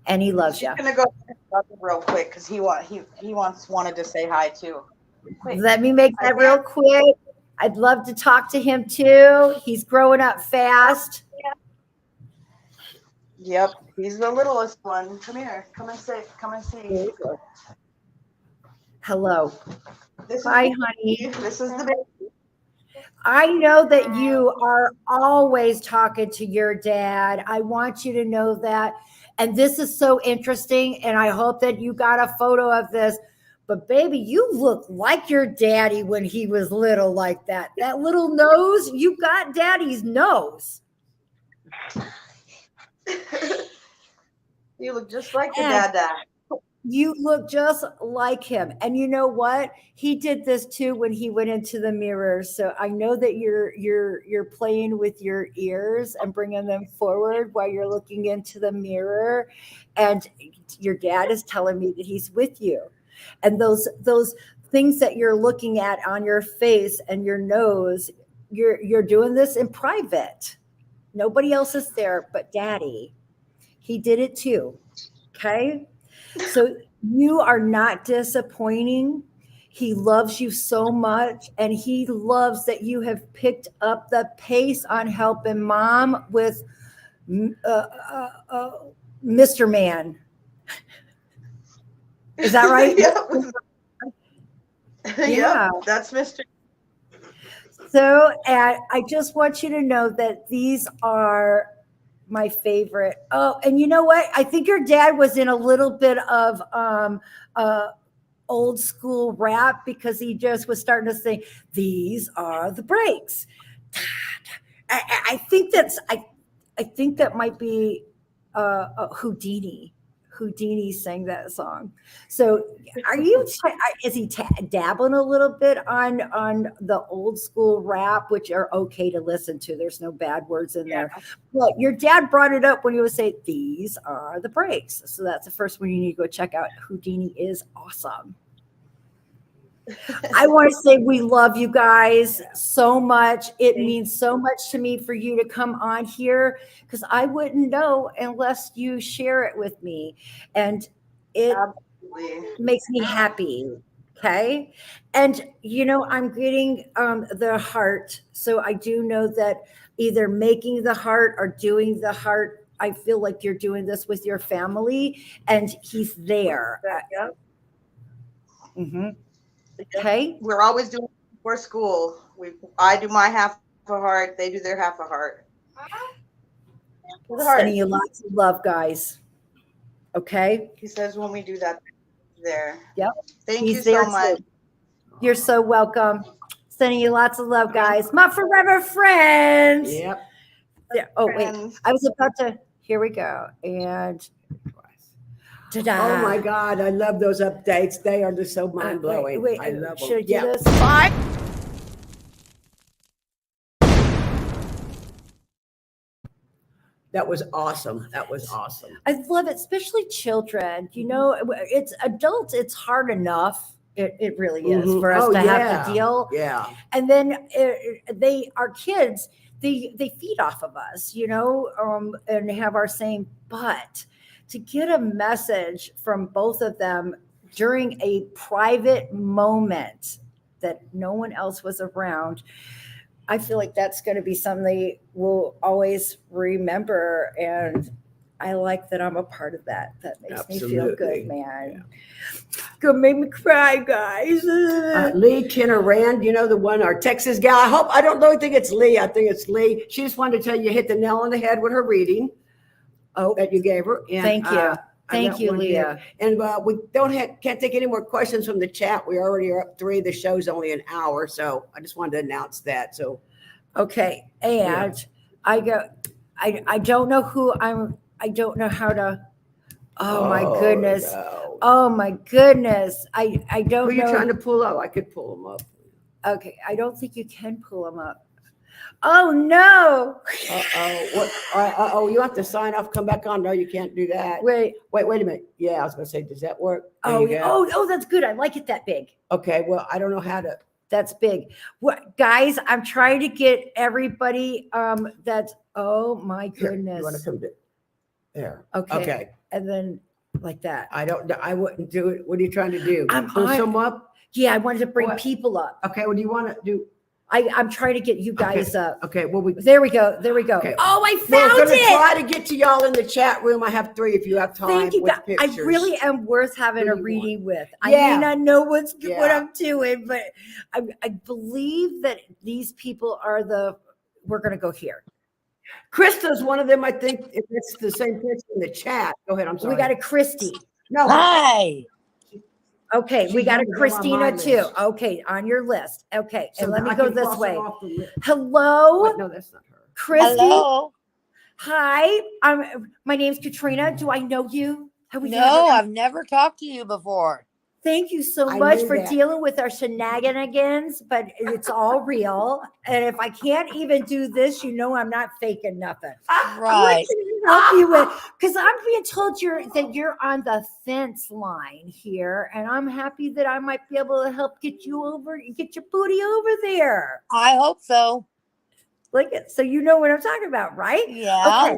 [SPEAKER 2] and he loves you.
[SPEAKER 6] I'm gonna go real quick because he wanted to say hi too.
[SPEAKER 2] Quick. Let me make that real quick. I'd love to talk to him too. He's growing up fast.
[SPEAKER 6] Yep, he's the littlest one. Come here. Come and see.
[SPEAKER 2] Hello. Hi, honey.
[SPEAKER 6] This is the baby.
[SPEAKER 2] I know that you are always talking to your dad. I want you to know that. And this is so interesting. And I hope that you got a photo of this. But baby, you look like your daddy when he was little like that. That little nose, you got daddy's nose.
[SPEAKER 6] You look just like your dad.
[SPEAKER 2] You look just like him. And you know what? He did this too when he went into the mirror. So I know that you're playing with your ears and bringing them forward while you're looking into the mirror. And your dad is telling me that he's with you. And those things that you're looking at on your face and your nose, you're doing this in private. Nobody else is there but daddy. He did it too. Okay. So you are not disappointing. He loves you so much, and he loves that you have picked up the pace on helping mom with Mr. Man. Is that right?
[SPEAKER 6] Yeah, that's Mr.
[SPEAKER 2] So, and I just want you to know that these are my favorite. Oh, and you know what? I think your dad was in a little bit of old school rap, because he just was starting to sing, "These are the breaks." I think that might be Houdini. Houdini sang that song. So is he dabbling a little bit on the old school rap, which are okay to listen to? There's no bad words in there. But your dad brought it up when he would say, "These are the breaks." So that's the first one you need to go check out. Houdini is awesome. I want to say we love you guys so much. It means so much to me for you to come on here, because I wouldn't know unless you share it with me. And it makes me happy. Okay. And, I'm getting the heart. So I do know that either making the heart or doing the heart, I feel like you're doing this with your family, and he's there. Mm-hmm. Okay.
[SPEAKER 6] We're always doing it before school. I do my half a heart. They do their half a heart. With a heart.
[SPEAKER 2] Sending you lots of love, guys. Okay.
[SPEAKER 6] He says when we do that, there.
[SPEAKER 2] Yep.
[SPEAKER 6] Thank
[SPEAKER 2] He's
[SPEAKER 6] you
[SPEAKER 2] there
[SPEAKER 6] so much.
[SPEAKER 2] too. You're so welcome. Sending you lots of love, guys. My forever friends.
[SPEAKER 1] Yep.
[SPEAKER 2] Yeah. Oh, wait.
[SPEAKER 6] Friends.
[SPEAKER 2] I was about to. Here we go. And ta-da.
[SPEAKER 1] Oh my God, I love those updates. They are just so mind blowing.
[SPEAKER 2] Wait,
[SPEAKER 1] I love
[SPEAKER 2] should I
[SPEAKER 1] them.
[SPEAKER 2] do
[SPEAKER 1] Yeah.
[SPEAKER 2] this?
[SPEAKER 1] That was awesome. That was awesome.
[SPEAKER 2] I love it, especially children. You know, it's adults, it's hard enough. It really is
[SPEAKER 1] Mhm.
[SPEAKER 2] for us
[SPEAKER 1] Oh,
[SPEAKER 2] to have
[SPEAKER 1] yeah.
[SPEAKER 2] to deal.
[SPEAKER 1] Yeah.
[SPEAKER 2] And then our kids, they feed off of us, you know, and have our same, but to get a message from both of them during a private moment that no one else was around, I feel like that's going to be something we'll always remember. And I like that I'm a part of that. That makes me feel
[SPEAKER 1] Absolutely.
[SPEAKER 2] good, man. Gonna make me cry, guys.
[SPEAKER 1] Lee Kenner Rand, you know, the one, our Texas gal. I don't really think it's Lee. I think it's Lee. She just wanted to tell you hit the nail on the head with her reading. Oh, that you gave her. And,
[SPEAKER 2] Thank you. Thank you,
[SPEAKER 1] one
[SPEAKER 2] Leah.
[SPEAKER 1] here. And we can't take any more questions from the chat. We already are up 3. The show's only an hour, so I just wanted to announce that. So,
[SPEAKER 2] Okay. And I don't know who I don't know how to. Oh my goodness.
[SPEAKER 1] No.
[SPEAKER 2] Oh my goodness. I
[SPEAKER 1] Who
[SPEAKER 2] don't
[SPEAKER 1] are you
[SPEAKER 2] know.
[SPEAKER 1] trying to pull up? I could pull them up.
[SPEAKER 2] Okay. I don't think you can pull them up. Oh no.
[SPEAKER 1] Oh, you have to sign off, come back on. No, you can't do that.
[SPEAKER 2] Wait.
[SPEAKER 1] Wait a minute. Yeah, I was going to say, does that work? There
[SPEAKER 2] Oh,
[SPEAKER 1] you go.
[SPEAKER 2] oh, that's good. I like it that big.
[SPEAKER 1] Okay. Well, I don't know how to.
[SPEAKER 2] That's big. What, guys, I'm trying to get everybody that's, oh my
[SPEAKER 1] Here,
[SPEAKER 2] goodness.
[SPEAKER 1] you want to come to there?
[SPEAKER 2] Okay.
[SPEAKER 1] Okay.
[SPEAKER 2] And then like that.
[SPEAKER 1] I wouldn't do it. What are you trying to do?
[SPEAKER 2] I'm
[SPEAKER 1] Pull
[SPEAKER 2] on-
[SPEAKER 1] some up?
[SPEAKER 2] Yeah, I wanted to bring
[SPEAKER 1] What?
[SPEAKER 2] people up.
[SPEAKER 1] Okay. What do you want to do?
[SPEAKER 2] I'm trying to get you guys up.
[SPEAKER 1] Okay. Well,
[SPEAKER 2] There we go. There we go.
[SPEAKER 1] Okay.
[SPEAKER 2] Oh, I
[SPEAKER 1] we're
[SPEAKER 2] found
[SPEAKER 1] going to
[SPEAKER 2] it.
[SPEAKER 1] try to get to y'all in the chat room. I have 3 if you have time.
[SPEAKER 2] Thank you.
[SPEAKER 1] with
[SPEAKER 2] guys. I
[SPEAKER 1] pictures.
[SPEAKER 2] really am worth having
[SPEAKER 1] Who
[SPEAKER 2] a
[SPEAKER 1] do you
[SPEAKER 2] reading with.
[SPEAKER 1] Yeah.
[SPEAKER 2] I may not know what
[SPEAKER 1] Yeah.
[SPEAKER 2] I'm doing, but I believe that these people are we're going to go here.
[SPEAKER 1] Krista's one of them. I think if it's the same person in the chat. Go ahead. I'm sorry.
[SPEAKER 2] We got a Christy.
[SPEAKER 1] no.
[SPEAKER 7] Hi.
[SPEAKER 2] Okay, we
[SPEAKER 1] She's
[SPEAKER 2] got a
[SPEAKER 1] on my
[SPEAKER 2] Christina too.
[SPEAKER 1] list.
[SPEAKER 2] Okay, on your list. Okay,
[SPEAKER 1] So
[SPEAKER 2] and let me
[SPEAKER 1] I
[SPEAKER 2] go
[SPEAKER 1] can
[SPEAKER 2] this
[SPEAKER 1] cross her
[SPEAKER 2] way.
[SPEAKER 1] off the list.
[SPEAKER 2] Hello,
[SPEAKER 1] Wait, no, that's not her.
[SPEAKER 2] Christy.
[SPEAKER 7] Hello.
[SPEAKER 2] Hi, my name's Katrina. Do I know you? Have we
[SPEAKER 7] No,
[SPEAKER 2] ever-
[SPEAKER 7] I've never talked to you before.
[SPEAKER 2] Thank you so
[SPEAKER 1] I
[SPEAKER 2] much
[SPEAKER 1] knew
[SPEAKER 2] for
[SPEAKER 1] that.
[SPEAKER 2] dealing with our shenanigans, but it's all real. And if I can't even do this, you know I'm not faking nothing.
[SPEAKER 7] Right.
[SPEAKER 2] What can I help you with? Because I'm being told that you're on the fence line here, and I'm happy that I might be able to help get your booty over there.
[SPEAKER 7] I hope so.
[SPEAKER 2] Look at, so you know what I'm talking about, right?
[SPEAKER 7] Yeah.
[SPEAKER 2] Okay.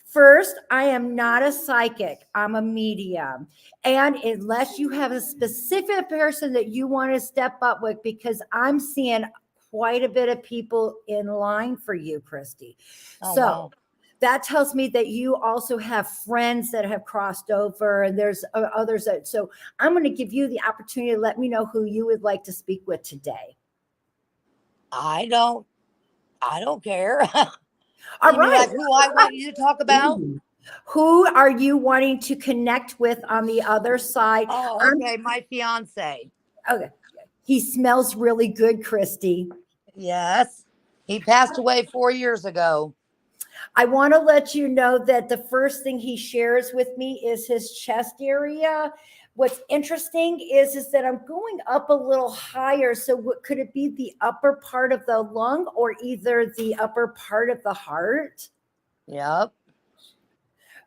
[SPEAKER 2] First, I am not a psychic. I'm a medium. And unless you have a specific person that you want to step up with, because I'm seeing quite a bit of people in line for you, Christy.
[SPEAKER 7] Oh,
[SPEAKER 2] So
[SPEAKER 7] wow.
[SPEAKER 2] that tells me that you also have friends that have crossed over, and there's others that, so I'm going to give you the opportunity to let me know who you would like to speak with today.
[SPEAKER 7] I don't care.
[SPEAKER 2] All
[SPEAKER 7] You mean
[SPEAKER 2] right.
[SPEAKER 7] like who I want you to talk about?
[SPEAKER 2] Who are you wanting to connect with on the other side?
[SPEAKER 7] Oh, okay. My fiance.
[SPEAKER 2] Okay. He smells really good, Christy.
[SPEAKER 7] Yes. He passed away 4 years ago.
[SPEAKER 2] I want to let you know that the first thing he shares with me is his chest area. What's interesting is that I'm going up a little higher. So what could it be, the upper part of the lung or either the upper part of the heart?
[SPEAKER 7] Yep.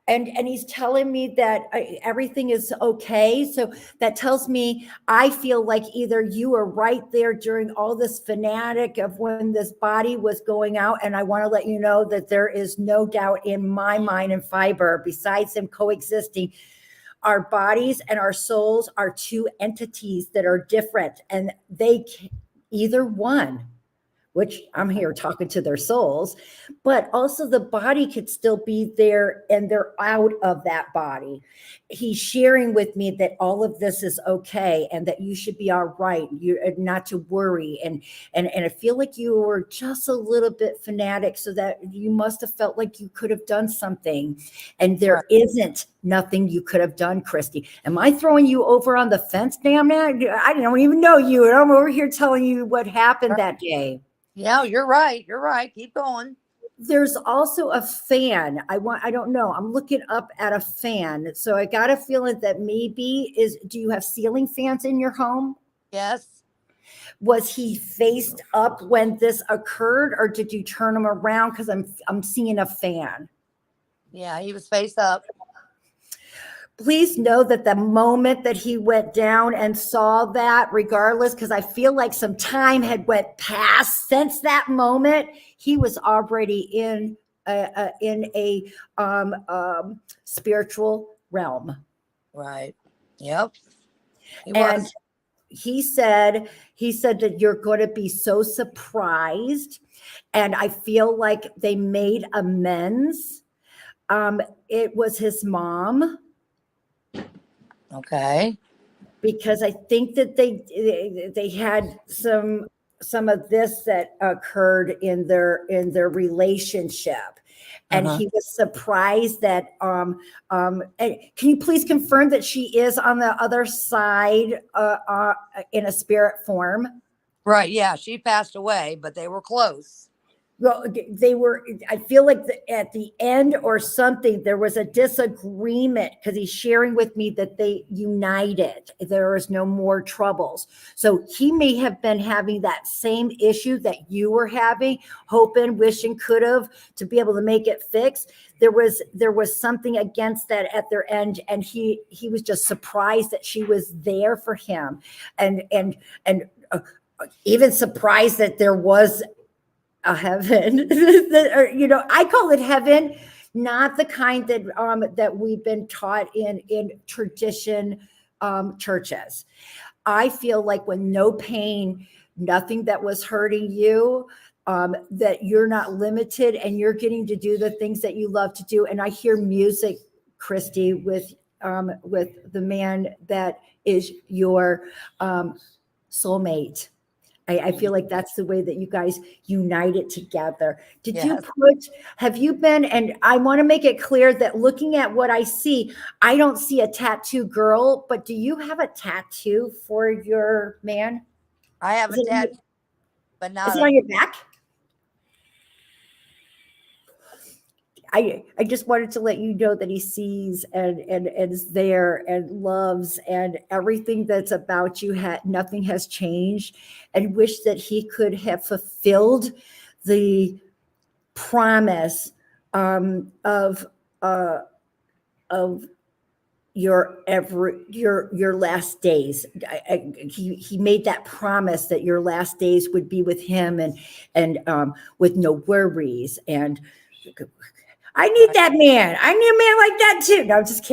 [SPEAKER 2] And he's telling me that everything is okay. So that tells me I feel like either you were right there during all this fanatic of when this body was going out. And I want to let you know that there is no doubt in my mind and fiber, besides them coexisting, our bodies and our souls are two entities that are different, and either one which I'm here talking to their souls, but also the body could still be there and they're out of that body. He's sharing with me that all of this is okay and that you should be all right, you not to worry. And I feel like you were just a little bit fanatic, so that you must have felt like you could have done something. And there isn't nothing you could have done, Christy. Am I throwing you over on the fence, damn it? I don't even know you. And I'm over here telling you what happened that day.
[SPEAKER 7] Yeah, you're right. You're right. Keep going.
[SPEAKER 2] There's also a fan. I don't know. I'm looking up at a fan. So I got a feeling that maybe do you have ceiling fans in your home?
[SPEAKER 7] Yes.
[SPEAKER 2] Was he faced up when this occurred, or did you turn him around? Because I'm seeing a fan.
[SPEAKER 7] Yeah, he was face up.
[SPEAKER 2] Please know that the moment that he went down and saw that, regardless, because I feel like some time had went past since that moment, he was already in a spiritual realm.
[SPEAKER 7] Right. Yep. He
[SPEAKER 2] And
[SPEAKER 7] was.
[SPEAKER 2] he said that you're going to be so surprised, and I feel like they made amends. It was his mom.
[SPEAKER 7] Okay.
[SPEAKER 2] Because I think that they had some of this that occurred in their relationship, and he was surprised that and can you please confirm that she is on the other side in a spirit form?
[SPEAKER 7] Right. Yeah, she passed away, but they were close.
[SPEAKER 2] Well, they were, I feel like at the end or something, there was a disagreement, because he's sharing with me that they united. There is no more troubles. So he may have been having that same issue that you were having, hoping, wishing, could have, to be able to make it fix. There was something against that at their end, and he was just surprised that she was there for him, and even surprised that there was a heaven. I call it heaven, not the kind that we've been taught in tradition churches. I feel like when no pain, nothing that was hurting you, that you're not limited and you're getting to do the things that you love to do. And I hear music, Christy, with the man that is your soulmate. I feel like that's the way that you guys united together. Have you been, and I want to make it clear that looking at what I see, I don't see a tattoo girl, but do you have a tattoo for your man?
[SPEAKER 7] I have a tattoo, but not.
[SPEAKER 2] Is it on your back? I just wanted to let you know that he sees and is there and loves, and everything that's about you, nothing has changed, and wish that he could have fulfilled the promise of your last days. He made that promise that your last days would be with him, and with no worries. And I need that man. I need a man like that too. No, I'm just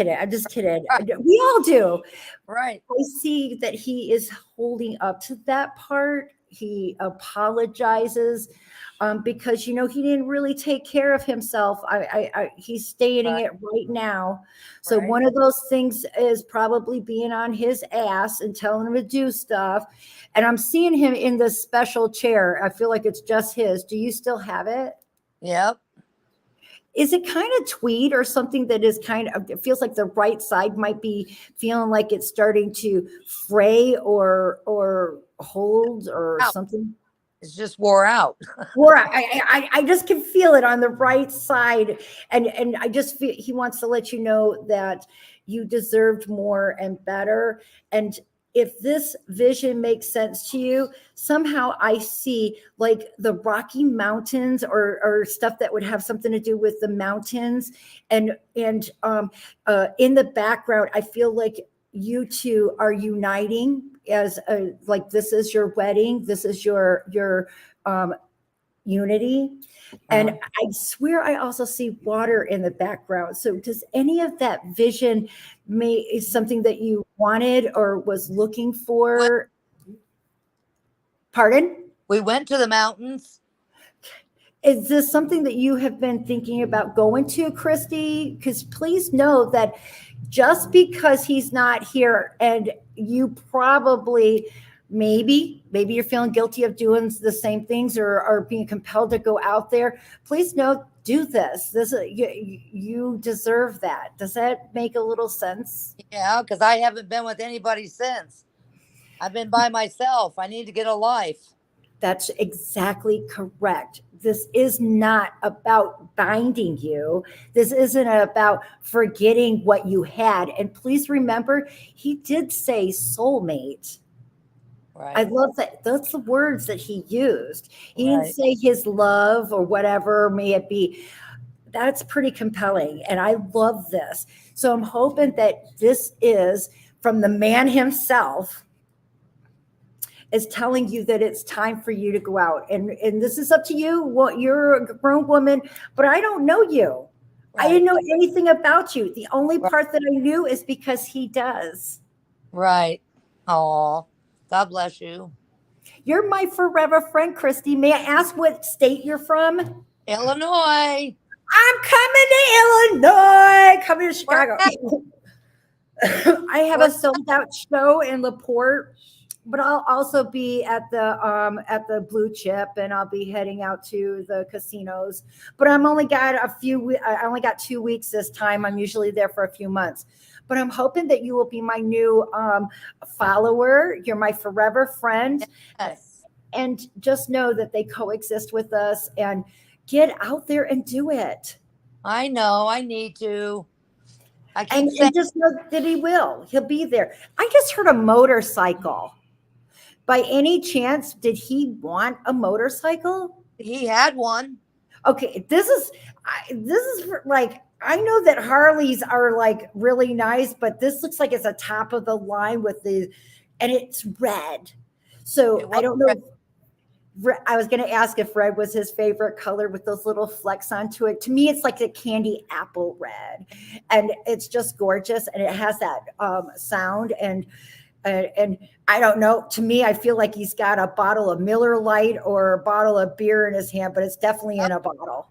[SPEAKER 2] kidding. We all do.
[SPEAKER 7] Right.
[SPEAKER 2] I see that he is holding up to that part. He apologizes because, he didn't really take care of himself. He's stating it right now. So one of those things is probably being on his ass and telling him to do stuff. And I'm seeing him in this special chair. I feel like it's just his. Do you still have it?
[SPEAKER 7] Yep.
[SPEAKER 2] Is it kind of tweed or something that is it feels like the right side might be feeling like it's starting to fray or hold or something?
[SPEAKER 7] It's just wore out.
[SPEAKER 2] I just can feel it on the right side. And I just feel he wants to let you know that you deserved more and better. And if this vision makes sense to you, somehow I see like the Rocky Mountains or stuff that would have something to do with the mountains. And in the background, I feel like you two are uniting as like this is your wedding. This is your unity. And I swear I also see water in the background. So does any of that vision is something that you wanted or was looking for? Pardon?
[SPEAKER 7] We went to the mountains.
[SPEAKER 2] Is this something that you have been thinking about going to, Christy? Because please know that just because he's not here, and you probably, maybe you're feeling guilty of doing the same things or being compelled to go out there. Please know, do this. You deserve that. Does that make a little sense?
[SPEAKER 7] Yeah, because I haven't been with anybody since. I've been by myself. I need to get a life.
[SPEAKER 2] That's exactly correct. This is not about binding you. This isn't about forgetting what you had. And please remember, he did say soulmate.
[SPEAKER 7] Right.
[SPEAKER 2] I love that. That's the words that he used. He
[SPEAKER 7] Right.
[SPEAKER 2] didn't say his love or whatever may it be. That's pretty compelling. And I love this. So I'm hoping that this is from the man himself, is telling you that it's time for you to go out. And this is up to you. What, you're a grown woman, but I don't know you. I didn't know anything about you. The only part that I knew is because he does.
[SPEAKER 7] Right. Oh, God bless you.
[SPEAKER 2] You're my forever friend, Christy. May I ask what state you're from?
[SPEAKER 7] Illinois.
[SPEAKER 2] I'm coming to Illinois, coming to Chicago. I have a sold out show in LaPorte, but I'll also be at the Blue Chip, and I'll be heading out to the casinos. But I only got 2 weeks this time. I'm usually there for a few months. But I'm hoping that you will be my new follower. You're my forever friend.
[SPEAKER 7] Yes.
[SPEAKER 2] And just know that they coexist with us, and get out there and do it.
[SPEAKER 7] I know. I need to. I keep
[SPEAKER 2] And
[SPEAKER 7] saying,
[SPEAKER 2] just know that he'll be there. I just heard a motorcycle. By any chance, did he want a motorcycle?
[SPEAKER 7] he had one.
[SPEAKER 2] Okay, this is like, I know that Harleys are like really nice, but this looks like it's a top of the line and it's red. So I don't know. I was going to ask if red was his favorite color with those little flecks onto it. To me, it's like a candy apple red, and it's just gorgeous. And it has that sound. And I don't know. To me, I feel like he's got a bottle of Miller Lite or a bottle of beer in his hand, but it's definitely in a bottle.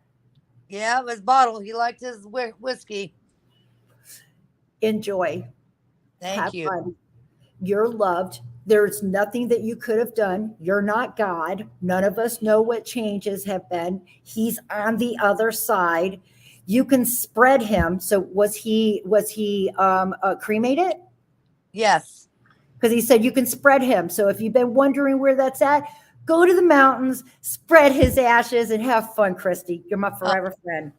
[SPEAKER 7] Yeah, his bottle. He liked his whiskey.
[SPEAKER 2] Enjoy.
[SPEAKER 7] Thank you.
[SPEAKER 2] Fun. You're loved. There's nothing that you could have done. You're not God. None of us know what changes have been. He's on the other side. You can spread him. So was he cremated?
[SPEAKER 7] Yes.
[SPEAKER 2] Because he said you can spread him. So if you've been wondering where that's at, go to the mountains, spread his ashes, and have fun, Christy. You're my forever friend.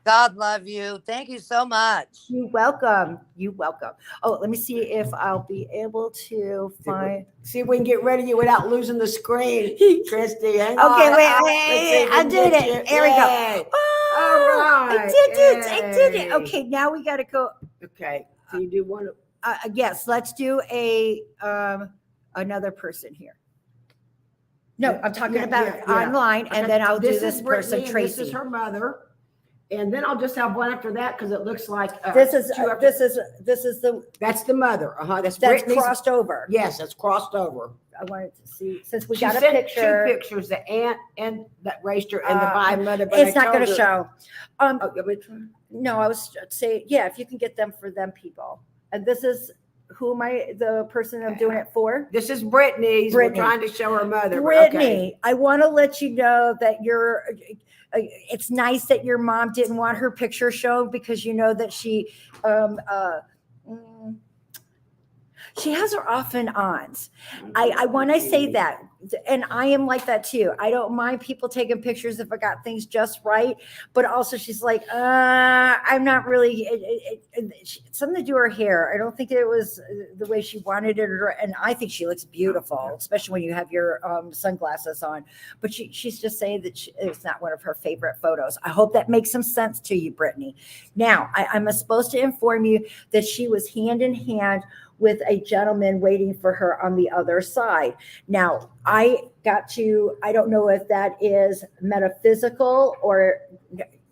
[SPEAKER 7] God love you. Thank you so much.
[SPEAKER 2] You're welcome. You're welcome. Oh, let me see if I'll be able to find.
[SPEAKER 1] See if we can get rid of you without losing the screen, Christy. Hang on.
[SPEAKER 2] Okay, wait.
[SPEAKER 1] Let's see if we
[SPEAKER 2] I
[SPEAKER 1] can
[SPEAKER 2] did
[SPEAKER 1] get
[SPEAKER 2] it.
[SPEAKER 1] you.
[SPEAKER 2] There we go.
[SPEAKER 1] Yay.
[SPEAKER 2] Oh,
[SPEAKER 1] All right.
[SPEAKER 2] I did it. I did it.
[SPEAKER 1] Yay.
[SPEAKER 2] Okay, now we got to go.
[SPEAKER 1] Okay. Can you do one?
[SPEAKER 2] Yes, let's do another person here. No, I'm talking about online, and then I'll do this person,
[SPEAKER 1] Brittany,
[SPEAKER 2] Tracy.
[SPEAKER 1] This is her mother, and then I'll just have one after that because it looks like
[SPEAKER 2] This is
[SPEAKER 1] two after-
[SPEAKER 2] the
[SPEAKER 1] that's the mother. That's
[SPEAKER 2] that's
[SPEAKER 1] Brittany's.
[SPEAKER 2] crossed over.
[SPEAKER 1] Yes, that's crossed over.
[SPEAKER 2] I wanted to see, since we
[SPEAKER 1] She
[SPEAKER 2] got a
[SPEAKER 1] sent
[SPEAKER 2] picture.
[SPEAKER 1] 2 pictures, the aunt and that raised her and the by mother. But
[SPEAKER 2] It's
[SPEAKER 1] I
[SPEAKER 2] not going to
[SPEAKER 1] told her-
[SPEAKER 2] show.
[SPEAKER 1] Oh, you want me to try?
[SPEAKER 2] No, I was saying, yeah, if you can get them for them people. And this is the person I'm doing it for?
[SPEAKER 1] This is Brittany's.
[SPEAKER 2] Brittany.
[SPEAKER 1] We're trying to show her mother. but
[SPEAKER 2] Brittany,
[SPEAKER 1] okay.
[SPEAKER 2] I want to let you know that it's nice that your mom didn't want her picture shown, because you know that she has her off and ons. I want to say that, and I am like that too. I don't mind people taking pictures if I got things just right, but also she's like, I'm not really. Something to do with her hair. I don't think it was the way she wanted it, and I think she looks beautiful, especially when you have your sunglasses on. But she's just saying that it's not one of her favorite photos. I hope that makes some sense to you, Brittany. Now, I'm supposed to inform you that she was hand in hand with a gentleman waiting for her on the other side. Now, I don't know if that is metaphysical or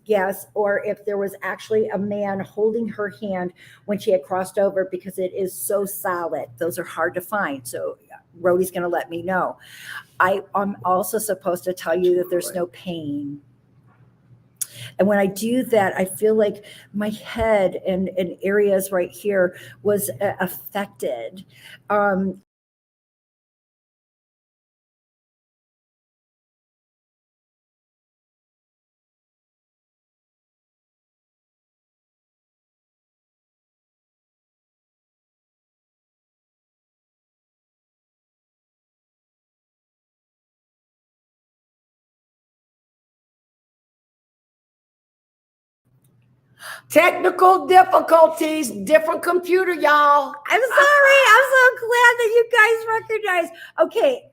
[SPEAKER 2] yes, or if there was actually a man holding her hand when she had crossed over, because it is so solid. Those are hard to find. So Rody's going to let me know. I'm also supposed to tell you that there's no pain. And when I do that, I feel like my head and areas right here was affected.
[SPEAKER 1] Technical difficulties, different computer, y'all.
[SPEAKER 2] I'm sorry. I'm so glad that you guys recognize. Okay,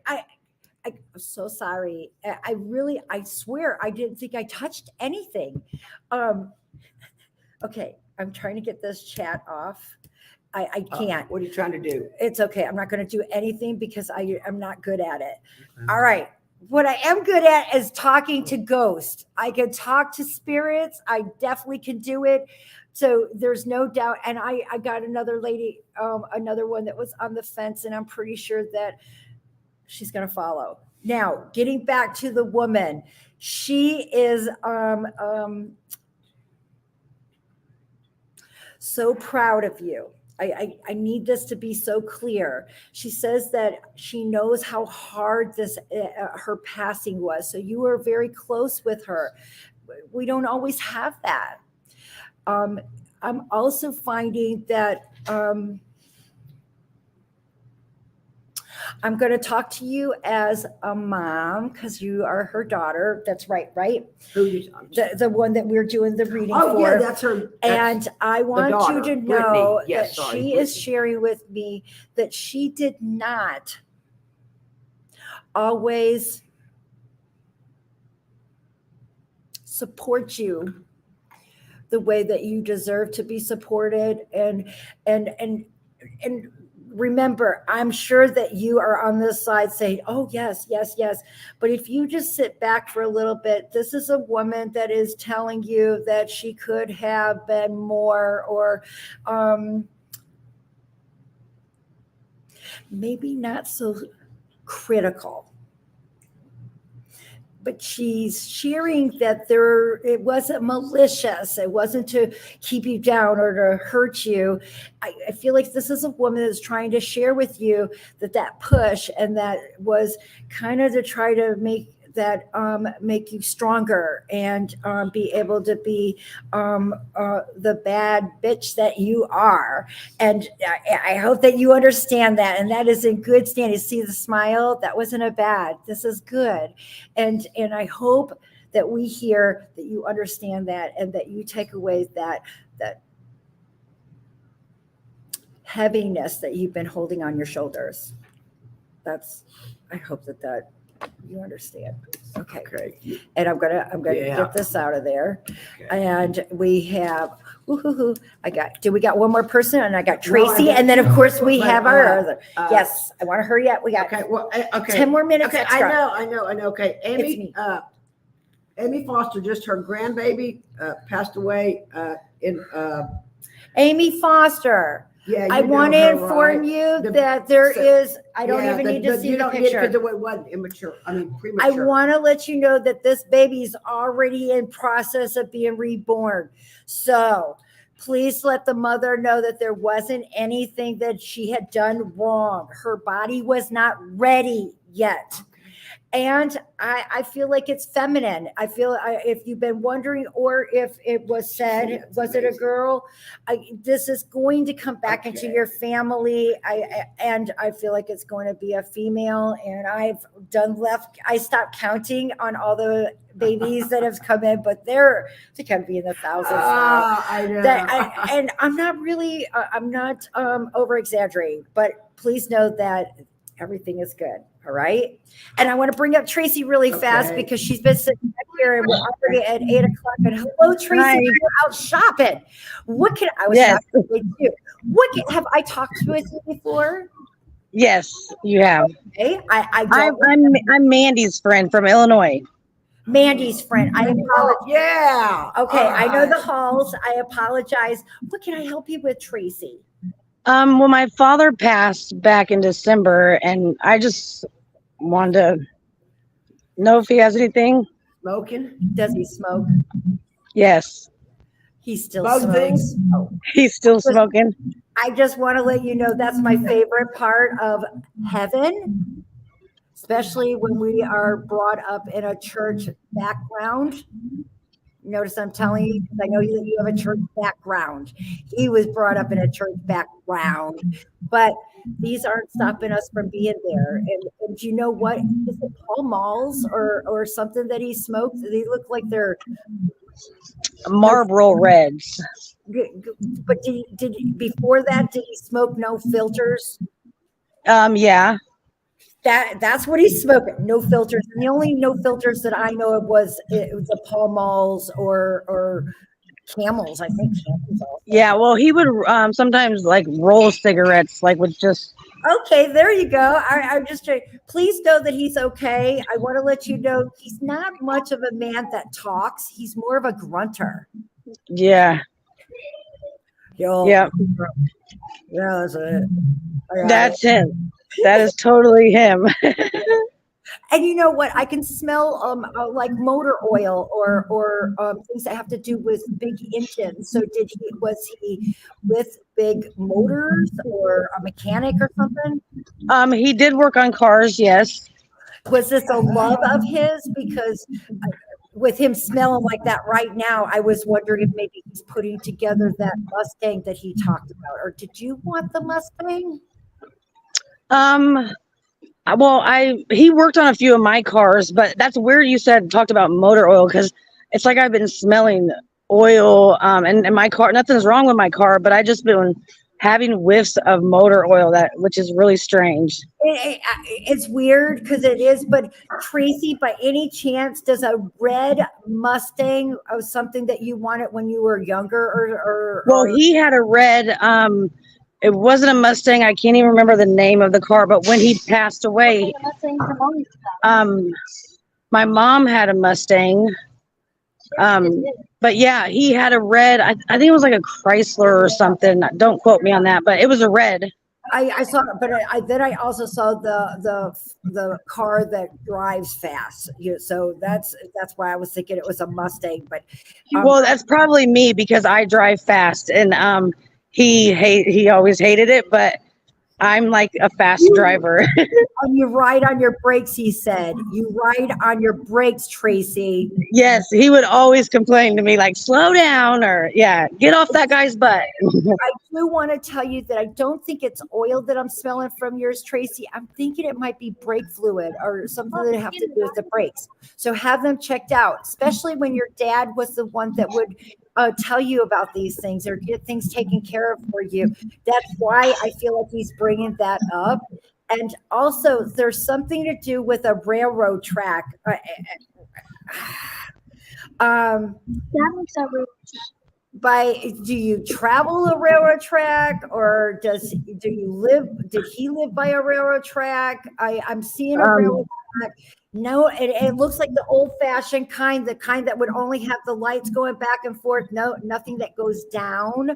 [SPEAKER 2] I'm so sorry. I swear I didn't think I touched anything. Okay, I'm trying to get this chat off. I can't.
[SPEAKER 1] What are you trying to do?
[SPEAKER 2] It's okay. I'm not going to do anything because I'm not good at it. All right. What I am good at is talking to ghosts. I can talk to spirits. I definitely can do it. So there's no doubt. And I got another lady, another one that was on the fence, and I'm pretty sure that she's going to follow. Now, getting back to the woman, she is so proud of you. I need this to be so clear. She says that she knows how hard this her passing was. So you were very close with her. We don't always have that. I'm also finding that I'm going to talk to you as a mom because you are her daughter. That's right, right?
[SPEAKER 1] Who you?
[SPEAKER 2] The one that we're doing the reading
[SPEAKER 1] Oh,
[SPEAKER 2] for.
[SPEAKER 1] yeah, that's her.
[SPEAKER 2] And I want
[SPEAKER 1] daughter,
[SPEAKER 2] you to
[SPEAKER 1] Brittany.
[SPEAKER 2] know
[SPEAKER 1] Yes,
[SPEAKER 2] that
[SPEAKER 1] sorry,
[SPEAKER 2] she
[SPEAKER 1] Brittany.
[SPEAKER 2] is sharing with me that she did not always support you the way that you deserve to be supported. And remember, I'm sure that you are on this side saying, oh, yes, yes, yes. But if you just sit back for a little bit, this is a woman that is telling you that she could have been more, or maybe not so critical. But she's sharing that it wasn't malicious. It wasn't to keep you down or to hurt you. I feel like this is a woman that's trying to share with you that push, and that was kind of to try to make you stronger and be able to be the bad bitch that you are. And I hope that you understand that. And that is in good standing. See the smile? That wasn't a bad. This is good. And I hope that we hear that you understand that, and that you take away that heaviness that you've been holding on your shoulders. I hope that you understand. Okay. And I'm gonna get this out of there. Okay. And we have we got one more person, and I got Tracy, and then of course we have our other. Yes, I want to hurry up. We got 10 more minutes.
[SPEAKER 1] Okay,
[SPEAKER 2] extra.
[SPEAKER 1] I know. Okay, Amy Foster, just her grandbaby passed away
[SPEAKER 2] Amy Foster.
[SPEAKER 1] Yeah,
[SPEAKER 2] I want to inform you that there is. I don't even need to see the picture
[SPEAKER 1] because it wasn't immature. I mean premature.
[SPEAKER 2] I want to let you know that this baby is already in process of being reborn. So please let the mother know that there wasn't anything that she had done wrong. Her body was not ready yet. And I feel like it's feminine. I feel if you've been wondering, or if it was said, was it a girl? This is going to come back into your family. I feel like it's going to be a female. And I stopped counting on all the babies that have come in, but they're going to be in the thousands now.
[SPEAKER 1] I know.
[SPEAKER 2] And I'm not really, I'm not over exaggerating, but please know that everything is good. All right. And I want to bring up Tracy really fast because she's been sitting back here, and we're already at 8 o'clock. And hello, Tracy.
[SPEAKER 8] Hi.
[SPEAKER 2] You're out shopping. I was
[SPEAKER 8] Yes.
[SPEAKER 2] shopping too. Have I talked with you before?
[SPEAKER 8] Yes, you have.
[SPEAKER 2] Okay.
[SPEAKER 8] I'm Mandy's friend from Illinois.
[SPEAKER 2] Mandy's friend. I apologize.
[SPEAKER 1] Yeah.
[SPEAKER 2] Okay. I know the halls. I apologize. What can I help you with, Tracy?
[SPEAKER 8] Well, my father passed back in December, and I just wanted to know if he has anything.
[SPEAKER 1] Smoking?
[SPEAKER 2] Does he smoke?
[SPEAKER 8] Yes,
[SPEAKER 2] He still
[SPEAKER 1] Bug
[SPEAKER 2] smokes.
[SPEAKER 1] things?
[SPEAKER 2] Oh,
[SPEAKER 8] he's still smoking.
[SPEAKER 2] I just want to let you know that's my favorite part of heaven, especially when we are brought up in a church background. Notice I'm telling you, because I know that you have a church background. He was brought up in a church background, but these aren't stopping us from being there. And you know what? Is it Paul Malls or something that he smokes? They look like they're
[SPEAKER 8] Marlboro Reds.
[SPEAKER 2] But before that, did he smoke no filters?
[SPEAKER 8] Yeah.
[SPEAKER 2] That's what he's smoking. No filters. And the only no filters that I know of was the Pall Malls or Camels. I think Camels also.
[SPEAKER 8] Yeah. Well, he would sometimes like roll cigarettes, like with just.
[SPEAKER 2] Okay, there you go. I'm just trying. Please know that he's okay. I want to let you know he's not much of a man that talks. He's more of a grunter.
[SPEAKER 8] Yeah.
[SPEAKER 2] Yo,
[SPEAKER 8] Yeah.
[SPEAKER 2] yeah, that's it.
[SPEAKER 8] That's him. That is totally him.
[SPEAKER 2] And you know what? I can smell like motor oil or things that have to do with big engines. So was he with big motors or a mechanic or something?
[SPEAKER 8] He did work on cars, yes.
[SPEAKER 2] Was this a love of his? Because with him smelling like that right now, I was wondering if maybe he's putting together that Mustang that he talked about. Or did you want the Mustang?
[SPEAKER 8] Well, he worked on a few of my cars, but that's weird you talked about motor oil, because it's like I've been smelling oil in my car. Nothing's wrong with my car, but I just been having whiffs of motor oil, which is really strange.
[SPEAKER 2] It's weird because it is, but Tracy, by any chance, does a red Mustang of something that you wanted when you were younger or
[SPEAKER 8] Well, he had a red it wasn't a Mustang. I can't even remember the name of the car, but when he passed away, my mom had a Mustang. But yeah, he had a red, I think it was like a Chrysler or something. Don't quote me on that, but it was a red.
[SPEAKER 2] I saw, but then I also saw the car that drives fast. So that's why I was thinking it was a Mustang. But
[SPEAKER 8] well, that's probably me because I drive fast, and he always hated it, but I'm like a fast driver.
[SPEAKER 2] You ride on your brakes, he said. You ride on your brakes, Tracy.
[SPEAKER 8] Yes, he would always complain to me like, slow down, or get off that guy's butt.
[SPEAKER 2] I do want to tell you that I don't think it's oil that I'm smelling from yours, Tracy. I'm thinking it might be brake fluid or something that have to do with the brakes. So have them checked out, especially when your dad was the one that would tell you about these things or get things taken care of for you. That's why I feel like he's bringing that up. And also, there's something to do with a railroad track. Do you travel a railroad track, or did he live by a railroad track? I'm seeing a railroad track. No, it looks like the old-fashioned kind, the kind that would only have the lights going back and forth. No, nothing that goes down.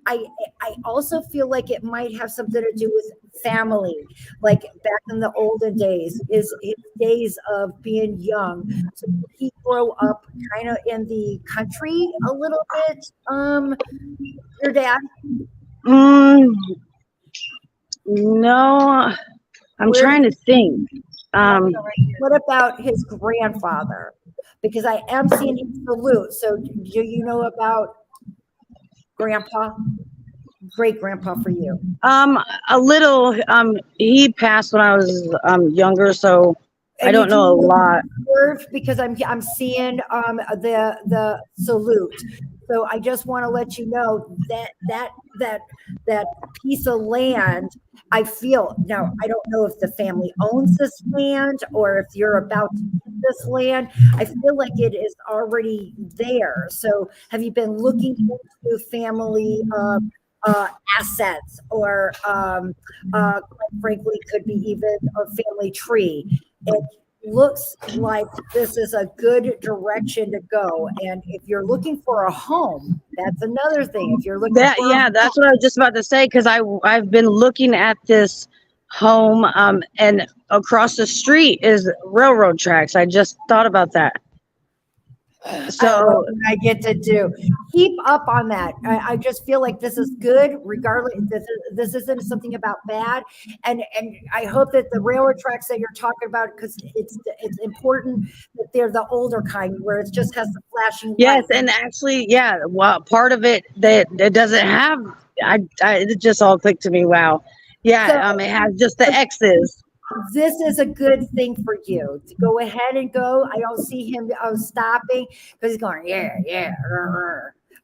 [SPEAKER 2] I also feel like it might have something to do with family, like back in the olden days, his days of being young. So did he grow up kind of in the country a little bit? Your dad?
[SPEAKER 8] No, I'm trying to think.
[SPEAKER 2] What about his grandfather? Because I am seeing him salute. So do you know about grandpa? Great grandpa for you?
[SPEAKER 8] A little. He passed when I was younger, so I don't know a lot.
[SPEAKER 2] Because I'm seeing the salute. So I just want to let you know that piece of land, I feel now, I don't know if the family owns this land or if you're about to get this land. I feel like it is already there. So have you been looking into family assets, or quite frankly, could be even a family tree? looks like this is a good direction to go. And if you're looking for a home, that's another thing. If you're looking
[SPEAKER 8] That
[SPEAKER 2] for
[SPEAKER 8] yeah, that's what I was just about to say, because I've been looking at this home, and across the street is railroad tracks. I just thought about that.
[SPEAKER 2] I love
[SPEAKER 8] So
[SPEAKER 2] what I get to do. Keep up on that. I just feel like this is good, regardless. This isn't something about bad, and I hope that the railroad tracks that you're talking about, because it's important that they're the older kind where it just has the flashing
[SPEAKER 8] yes,
[SPEAKER 2] light.
[SPEAKER 8] and actually, yeah, well, part of it that it doesn't have. It just all clicked to me. Wow. Yeah,
[SPEAKER 2] So-
[SPEAKER 8] it has just the X's.
[SPEAKER 2] This is a good thing for you to go ahead and go. I don't see him stopping because he's going, yeah.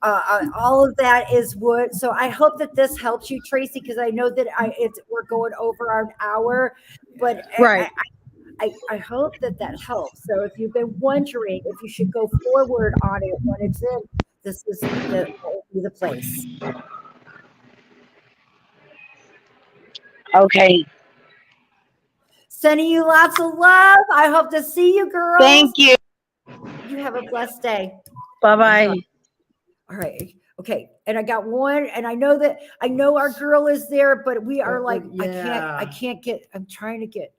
[SPEAKER 2] All of that is what. So I hope that this helps you, Tracy, because I know that we're going over our hour, but
[SPEAKER 8] Right.
[SPEAKER 2] I hope that helps. So if you've been wondering if you should go forward on it when it's in, this is the place.
[SPEAKER 8] Okay.
[SPEAKER 2] Sending you lots of love. I hope to see you, girls.
[SPEAKER 8] Thank you.
[SPEAKER 2] You have a blessed day.
[SPEAKER 8] Bye bye.
[SPEAKER 2] All right. Okay. And I got one, and I know our girl is there, but we are like, I can't get, I'm trying to get,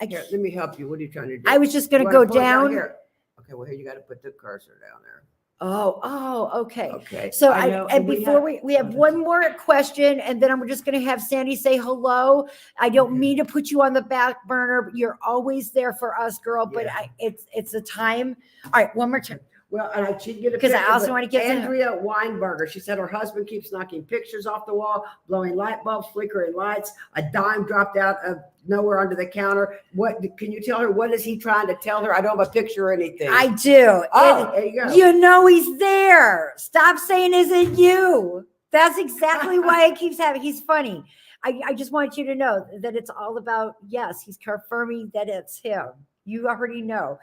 [SPEAKER 1] Here, let me help you. What are you trying to do?
[SPEAKER 2] I was just going
[SPEAKER 1] You
[SPEAKER 2] to
[SPEAKER 1] wanna
[SPEAKER 2] go
[SPEAKER 1] pull it
[SPEAKER 2] down.
[SPEAKER 1] here? Okay, well, here you got to put the cursor down there.
[SPEAKER 2] Oh, okay.
[SPEAKER 1] Okay.
[SPEAKER 2] So
[SPEAKER 1] I know,
[SPEAKER 2] and before we have one more question, and then I'm just going to have Sandy say hello. I don't mean to put you on the back burner, but you're always there for us, girl. But it's a time. All right, one more time.
[SPEAKER 1] Well, and I should get a
[SPEAKER 2] 'Cause I
[SPEAKER 1] picture,
[SPEAKER 2] also
[SPEAKER 1] but
[SPEAKER 2] wanna get to-
[SPEAKER 1] Andrea Weinberger. She said her husband keeps knocking pictures off the wall, blowing light bulbs, flickering lights. A dime dropped out of nowhere under the counter. What can you tell her? What is he trying to tell her? I don't have a picture or anything.
[SPEAKER 2] I do.
[SPEAKER 1] Oh, there you go.
[SPEAKER 2] You know he's there. Stop saying is it you? That's exactly why it keeps happening. He's funny. I just want you to know that it's all about, yes, he's confirming that it's him. You already know.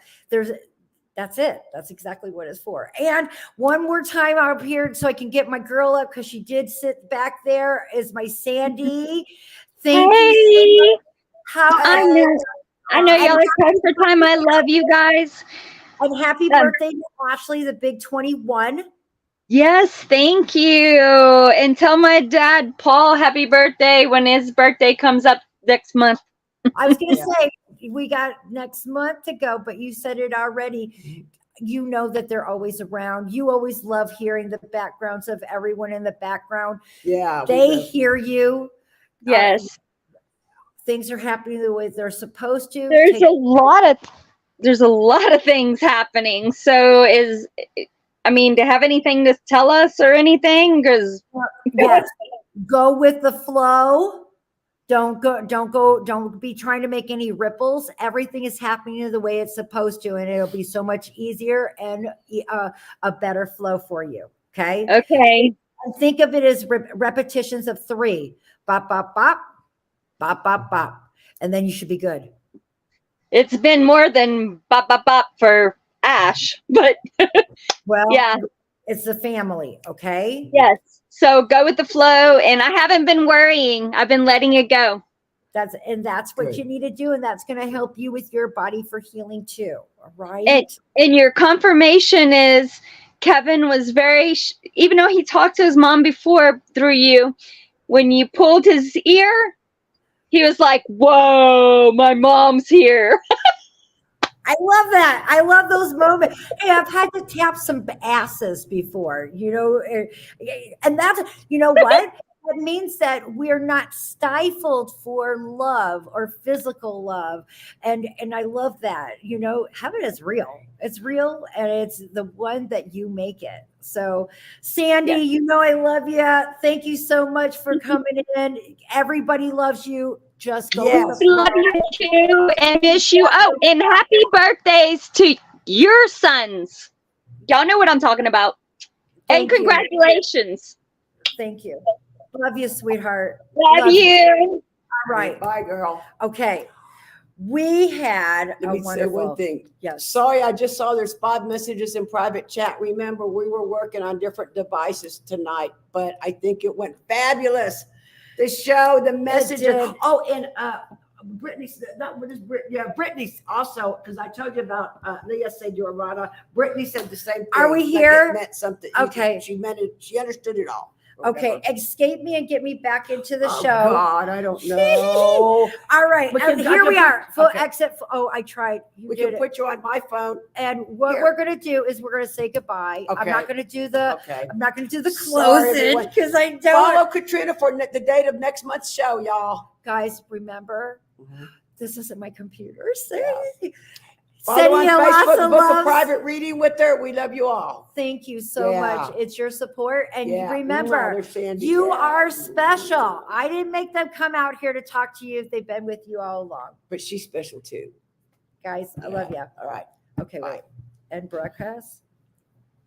[SPEAKER 2] That's it. That's exactly what it's for. And one more time up here so I can get my girl up, because she did sit back there, is my Sandy. Thank you. How
[SPEAKER 9] I know y'all are pressed for time. I love you guys.
[SPEAKER 2] And happy birthday to Ashley, the big 21.
[SPEAKER 9] Yes, thank you. And tell my dad, Paul, happy birthday when his birthday comes up next month.
[SPEAKER 2] I was going to say, we got next month to go, but you said it already. You know that they're always around. You always love hearing the backgrounds of everyone in the background.
[SPEAKER 1] Yeah.
[SPEAKER 2] They hear you.
[SPEAKER 9] Yes.
[SPEAKER 2] Things are happening the way they're supposed to.
[SPEAKER 9] There's a lot of things happening. So do you have anything to tell us or anything? Because
[SPEAKER 2] yes, go with the flow. Don't be trying to make any ripples. Everything is happening the way it's supposed to, and it'll be so much easier and a better flow for you. Okay.
[SPEAKER 9] Okay.
[SPEAKER 2] And think of it as repetitions of 3. Bop, bop, bop, bop, bop, bop. And then you should be good.
[SPEAKER 9] It's been more than bop, bop, bop for Ash, but
[SPEAKER 2] well,
[SPEAKER 9] yeah,
[SPEAKER 2] it's the family. Okay.
[SPEAKER 9] Yes. So go with the flow, and I haven't been worrying. I've been letting it go.
[SPEAKER 2] That's what you need to do, and that's going to help you with your body for healing too. All right.
[SPEAKER 9] And your confirmation is Kevin was even though he talked to his mom before through you, when you pulled his ear, he was like, "Whoa, my mom's here."
[SPEAKER 2] I love that. I love those moments. Hey, I've had to tap some asses before, and that's, you know what? It means that we're not stifled for love or physical love. And I love that. Heaven is real. It's real, and it's the one that you make it. So, Sandy, I love you. Thank you so much for coming in. Everybody loves you. Just go.
[SPEAKER 9] Yes. Love you too, and miss you. Oh, and happy birthdays to your sons. Y'all know what I'm talking about. And congratulations.
[SPEAKER 2] Thank you. Love you, sweetheart.
[SPEAKER 9] Love you.
[SPEAKER 2] All right.
[SPEAKER 1] Bye, girl.
[SPEAKER 2] Okay. We had
[SPEAKER 1] Let me say one thing.
[SPEAKER 2] Yes.
[SPEAKER 1] Sorry, I just saw there's 5 messages in private chat. Remember, we were working on different devices tonight, but I think it went fabulous. The show, the messages. Oh, and Brittany's not what is Brit? Yeah, Brittany's also because I told you about Leah said you're Rana. Brittany said the same thing.
[SPEAKER 2] Are we
[SPEAKER 1] Like
[SPEAKER 2] here?
[SPEAKER 1] It meant something.
[SPEAKER 2] Okay.
[SPEAKER 1] She meant it. She understood it all. or
[SPEAKER 2] Okay,
[SPEAKER 1] whatever.
[SPEAKER 2] escape me and get me back into the
[SPEAKER 1] Oh,
[SPEAKER 2] show.
[SPEAKER 1] God, I don't know.
[SPEAKER 2] All right,
[SPEAKER 1] We can- I
[SPEAKER 2] here
[SPEAKER 1] can
[SPEAKER 2] we
[SPEAKER 1] put-
[SPEAKER 2] are. Full
[SPEAKER 1] okay.
[SPEAKER 2] exit. Oh, I tried. You
[SPEAKER 1] We
[SPEAKER 2] did
[SPEAKER 1] can
[SPEAKER 2] it.
[SPEAKER 1] put you on my phone.
[SPEAKER 2] And what
[SPEAKER 1] Here.
[SPEAKER 2] we're gonna do is we're gonna say goodbye. I'm
[SPEAKER 1] Okay.
[SPEAKER 2] not gonna do the.
[SPEAKER 1] Okay.
[SPEAKER 2] I'm not gonna do the
[SPEAKER 1] Sorry,
[SPEAKER 2] closing
[SPEAKER 1] everyone.
[SPEAKER 2] because I don't.
[SPEAKER 1] Follow Katrina for the date of next month's show, y'all.
[SPEAKER 2] Guys, remember, this isn't my computer.
[SPEAKER 1] Follow
[SPEAKER 2] Sending
[SPEAKER 1] on
[SPEAKER 2] you lots
[SPEAKER 1] Facebook,
[SPEAKER 2] of
[SPEAKER 1] book a
[SPEAKER 2] love.
[SPEAKER 1] private reading with her. We love you all.
[SPEAKER 2] Thank you so
[SPEAKER 1] Yeah.
[SPEAKER 2] much. It's your support. And
[SPEAKER 1] Yeah.
[SPEAKER 2] remember,
[SPEAKER 1] There's Sandy.
[SPEAKER 2] you
[SPEAKER 1] Yeah.
[SPEAKER 2] are special. I didn't make them come out here to talk to you if they've been with you all along.
[SPEAKER 1] But she's special too.
[SPEAKER 2] Guys, I love you.
[SPEAKER 1] All right.
[SPEAKER 2] Okay,
[SPEAKER 1] Bye.
[SPEAKER 2] wait. And broadcast.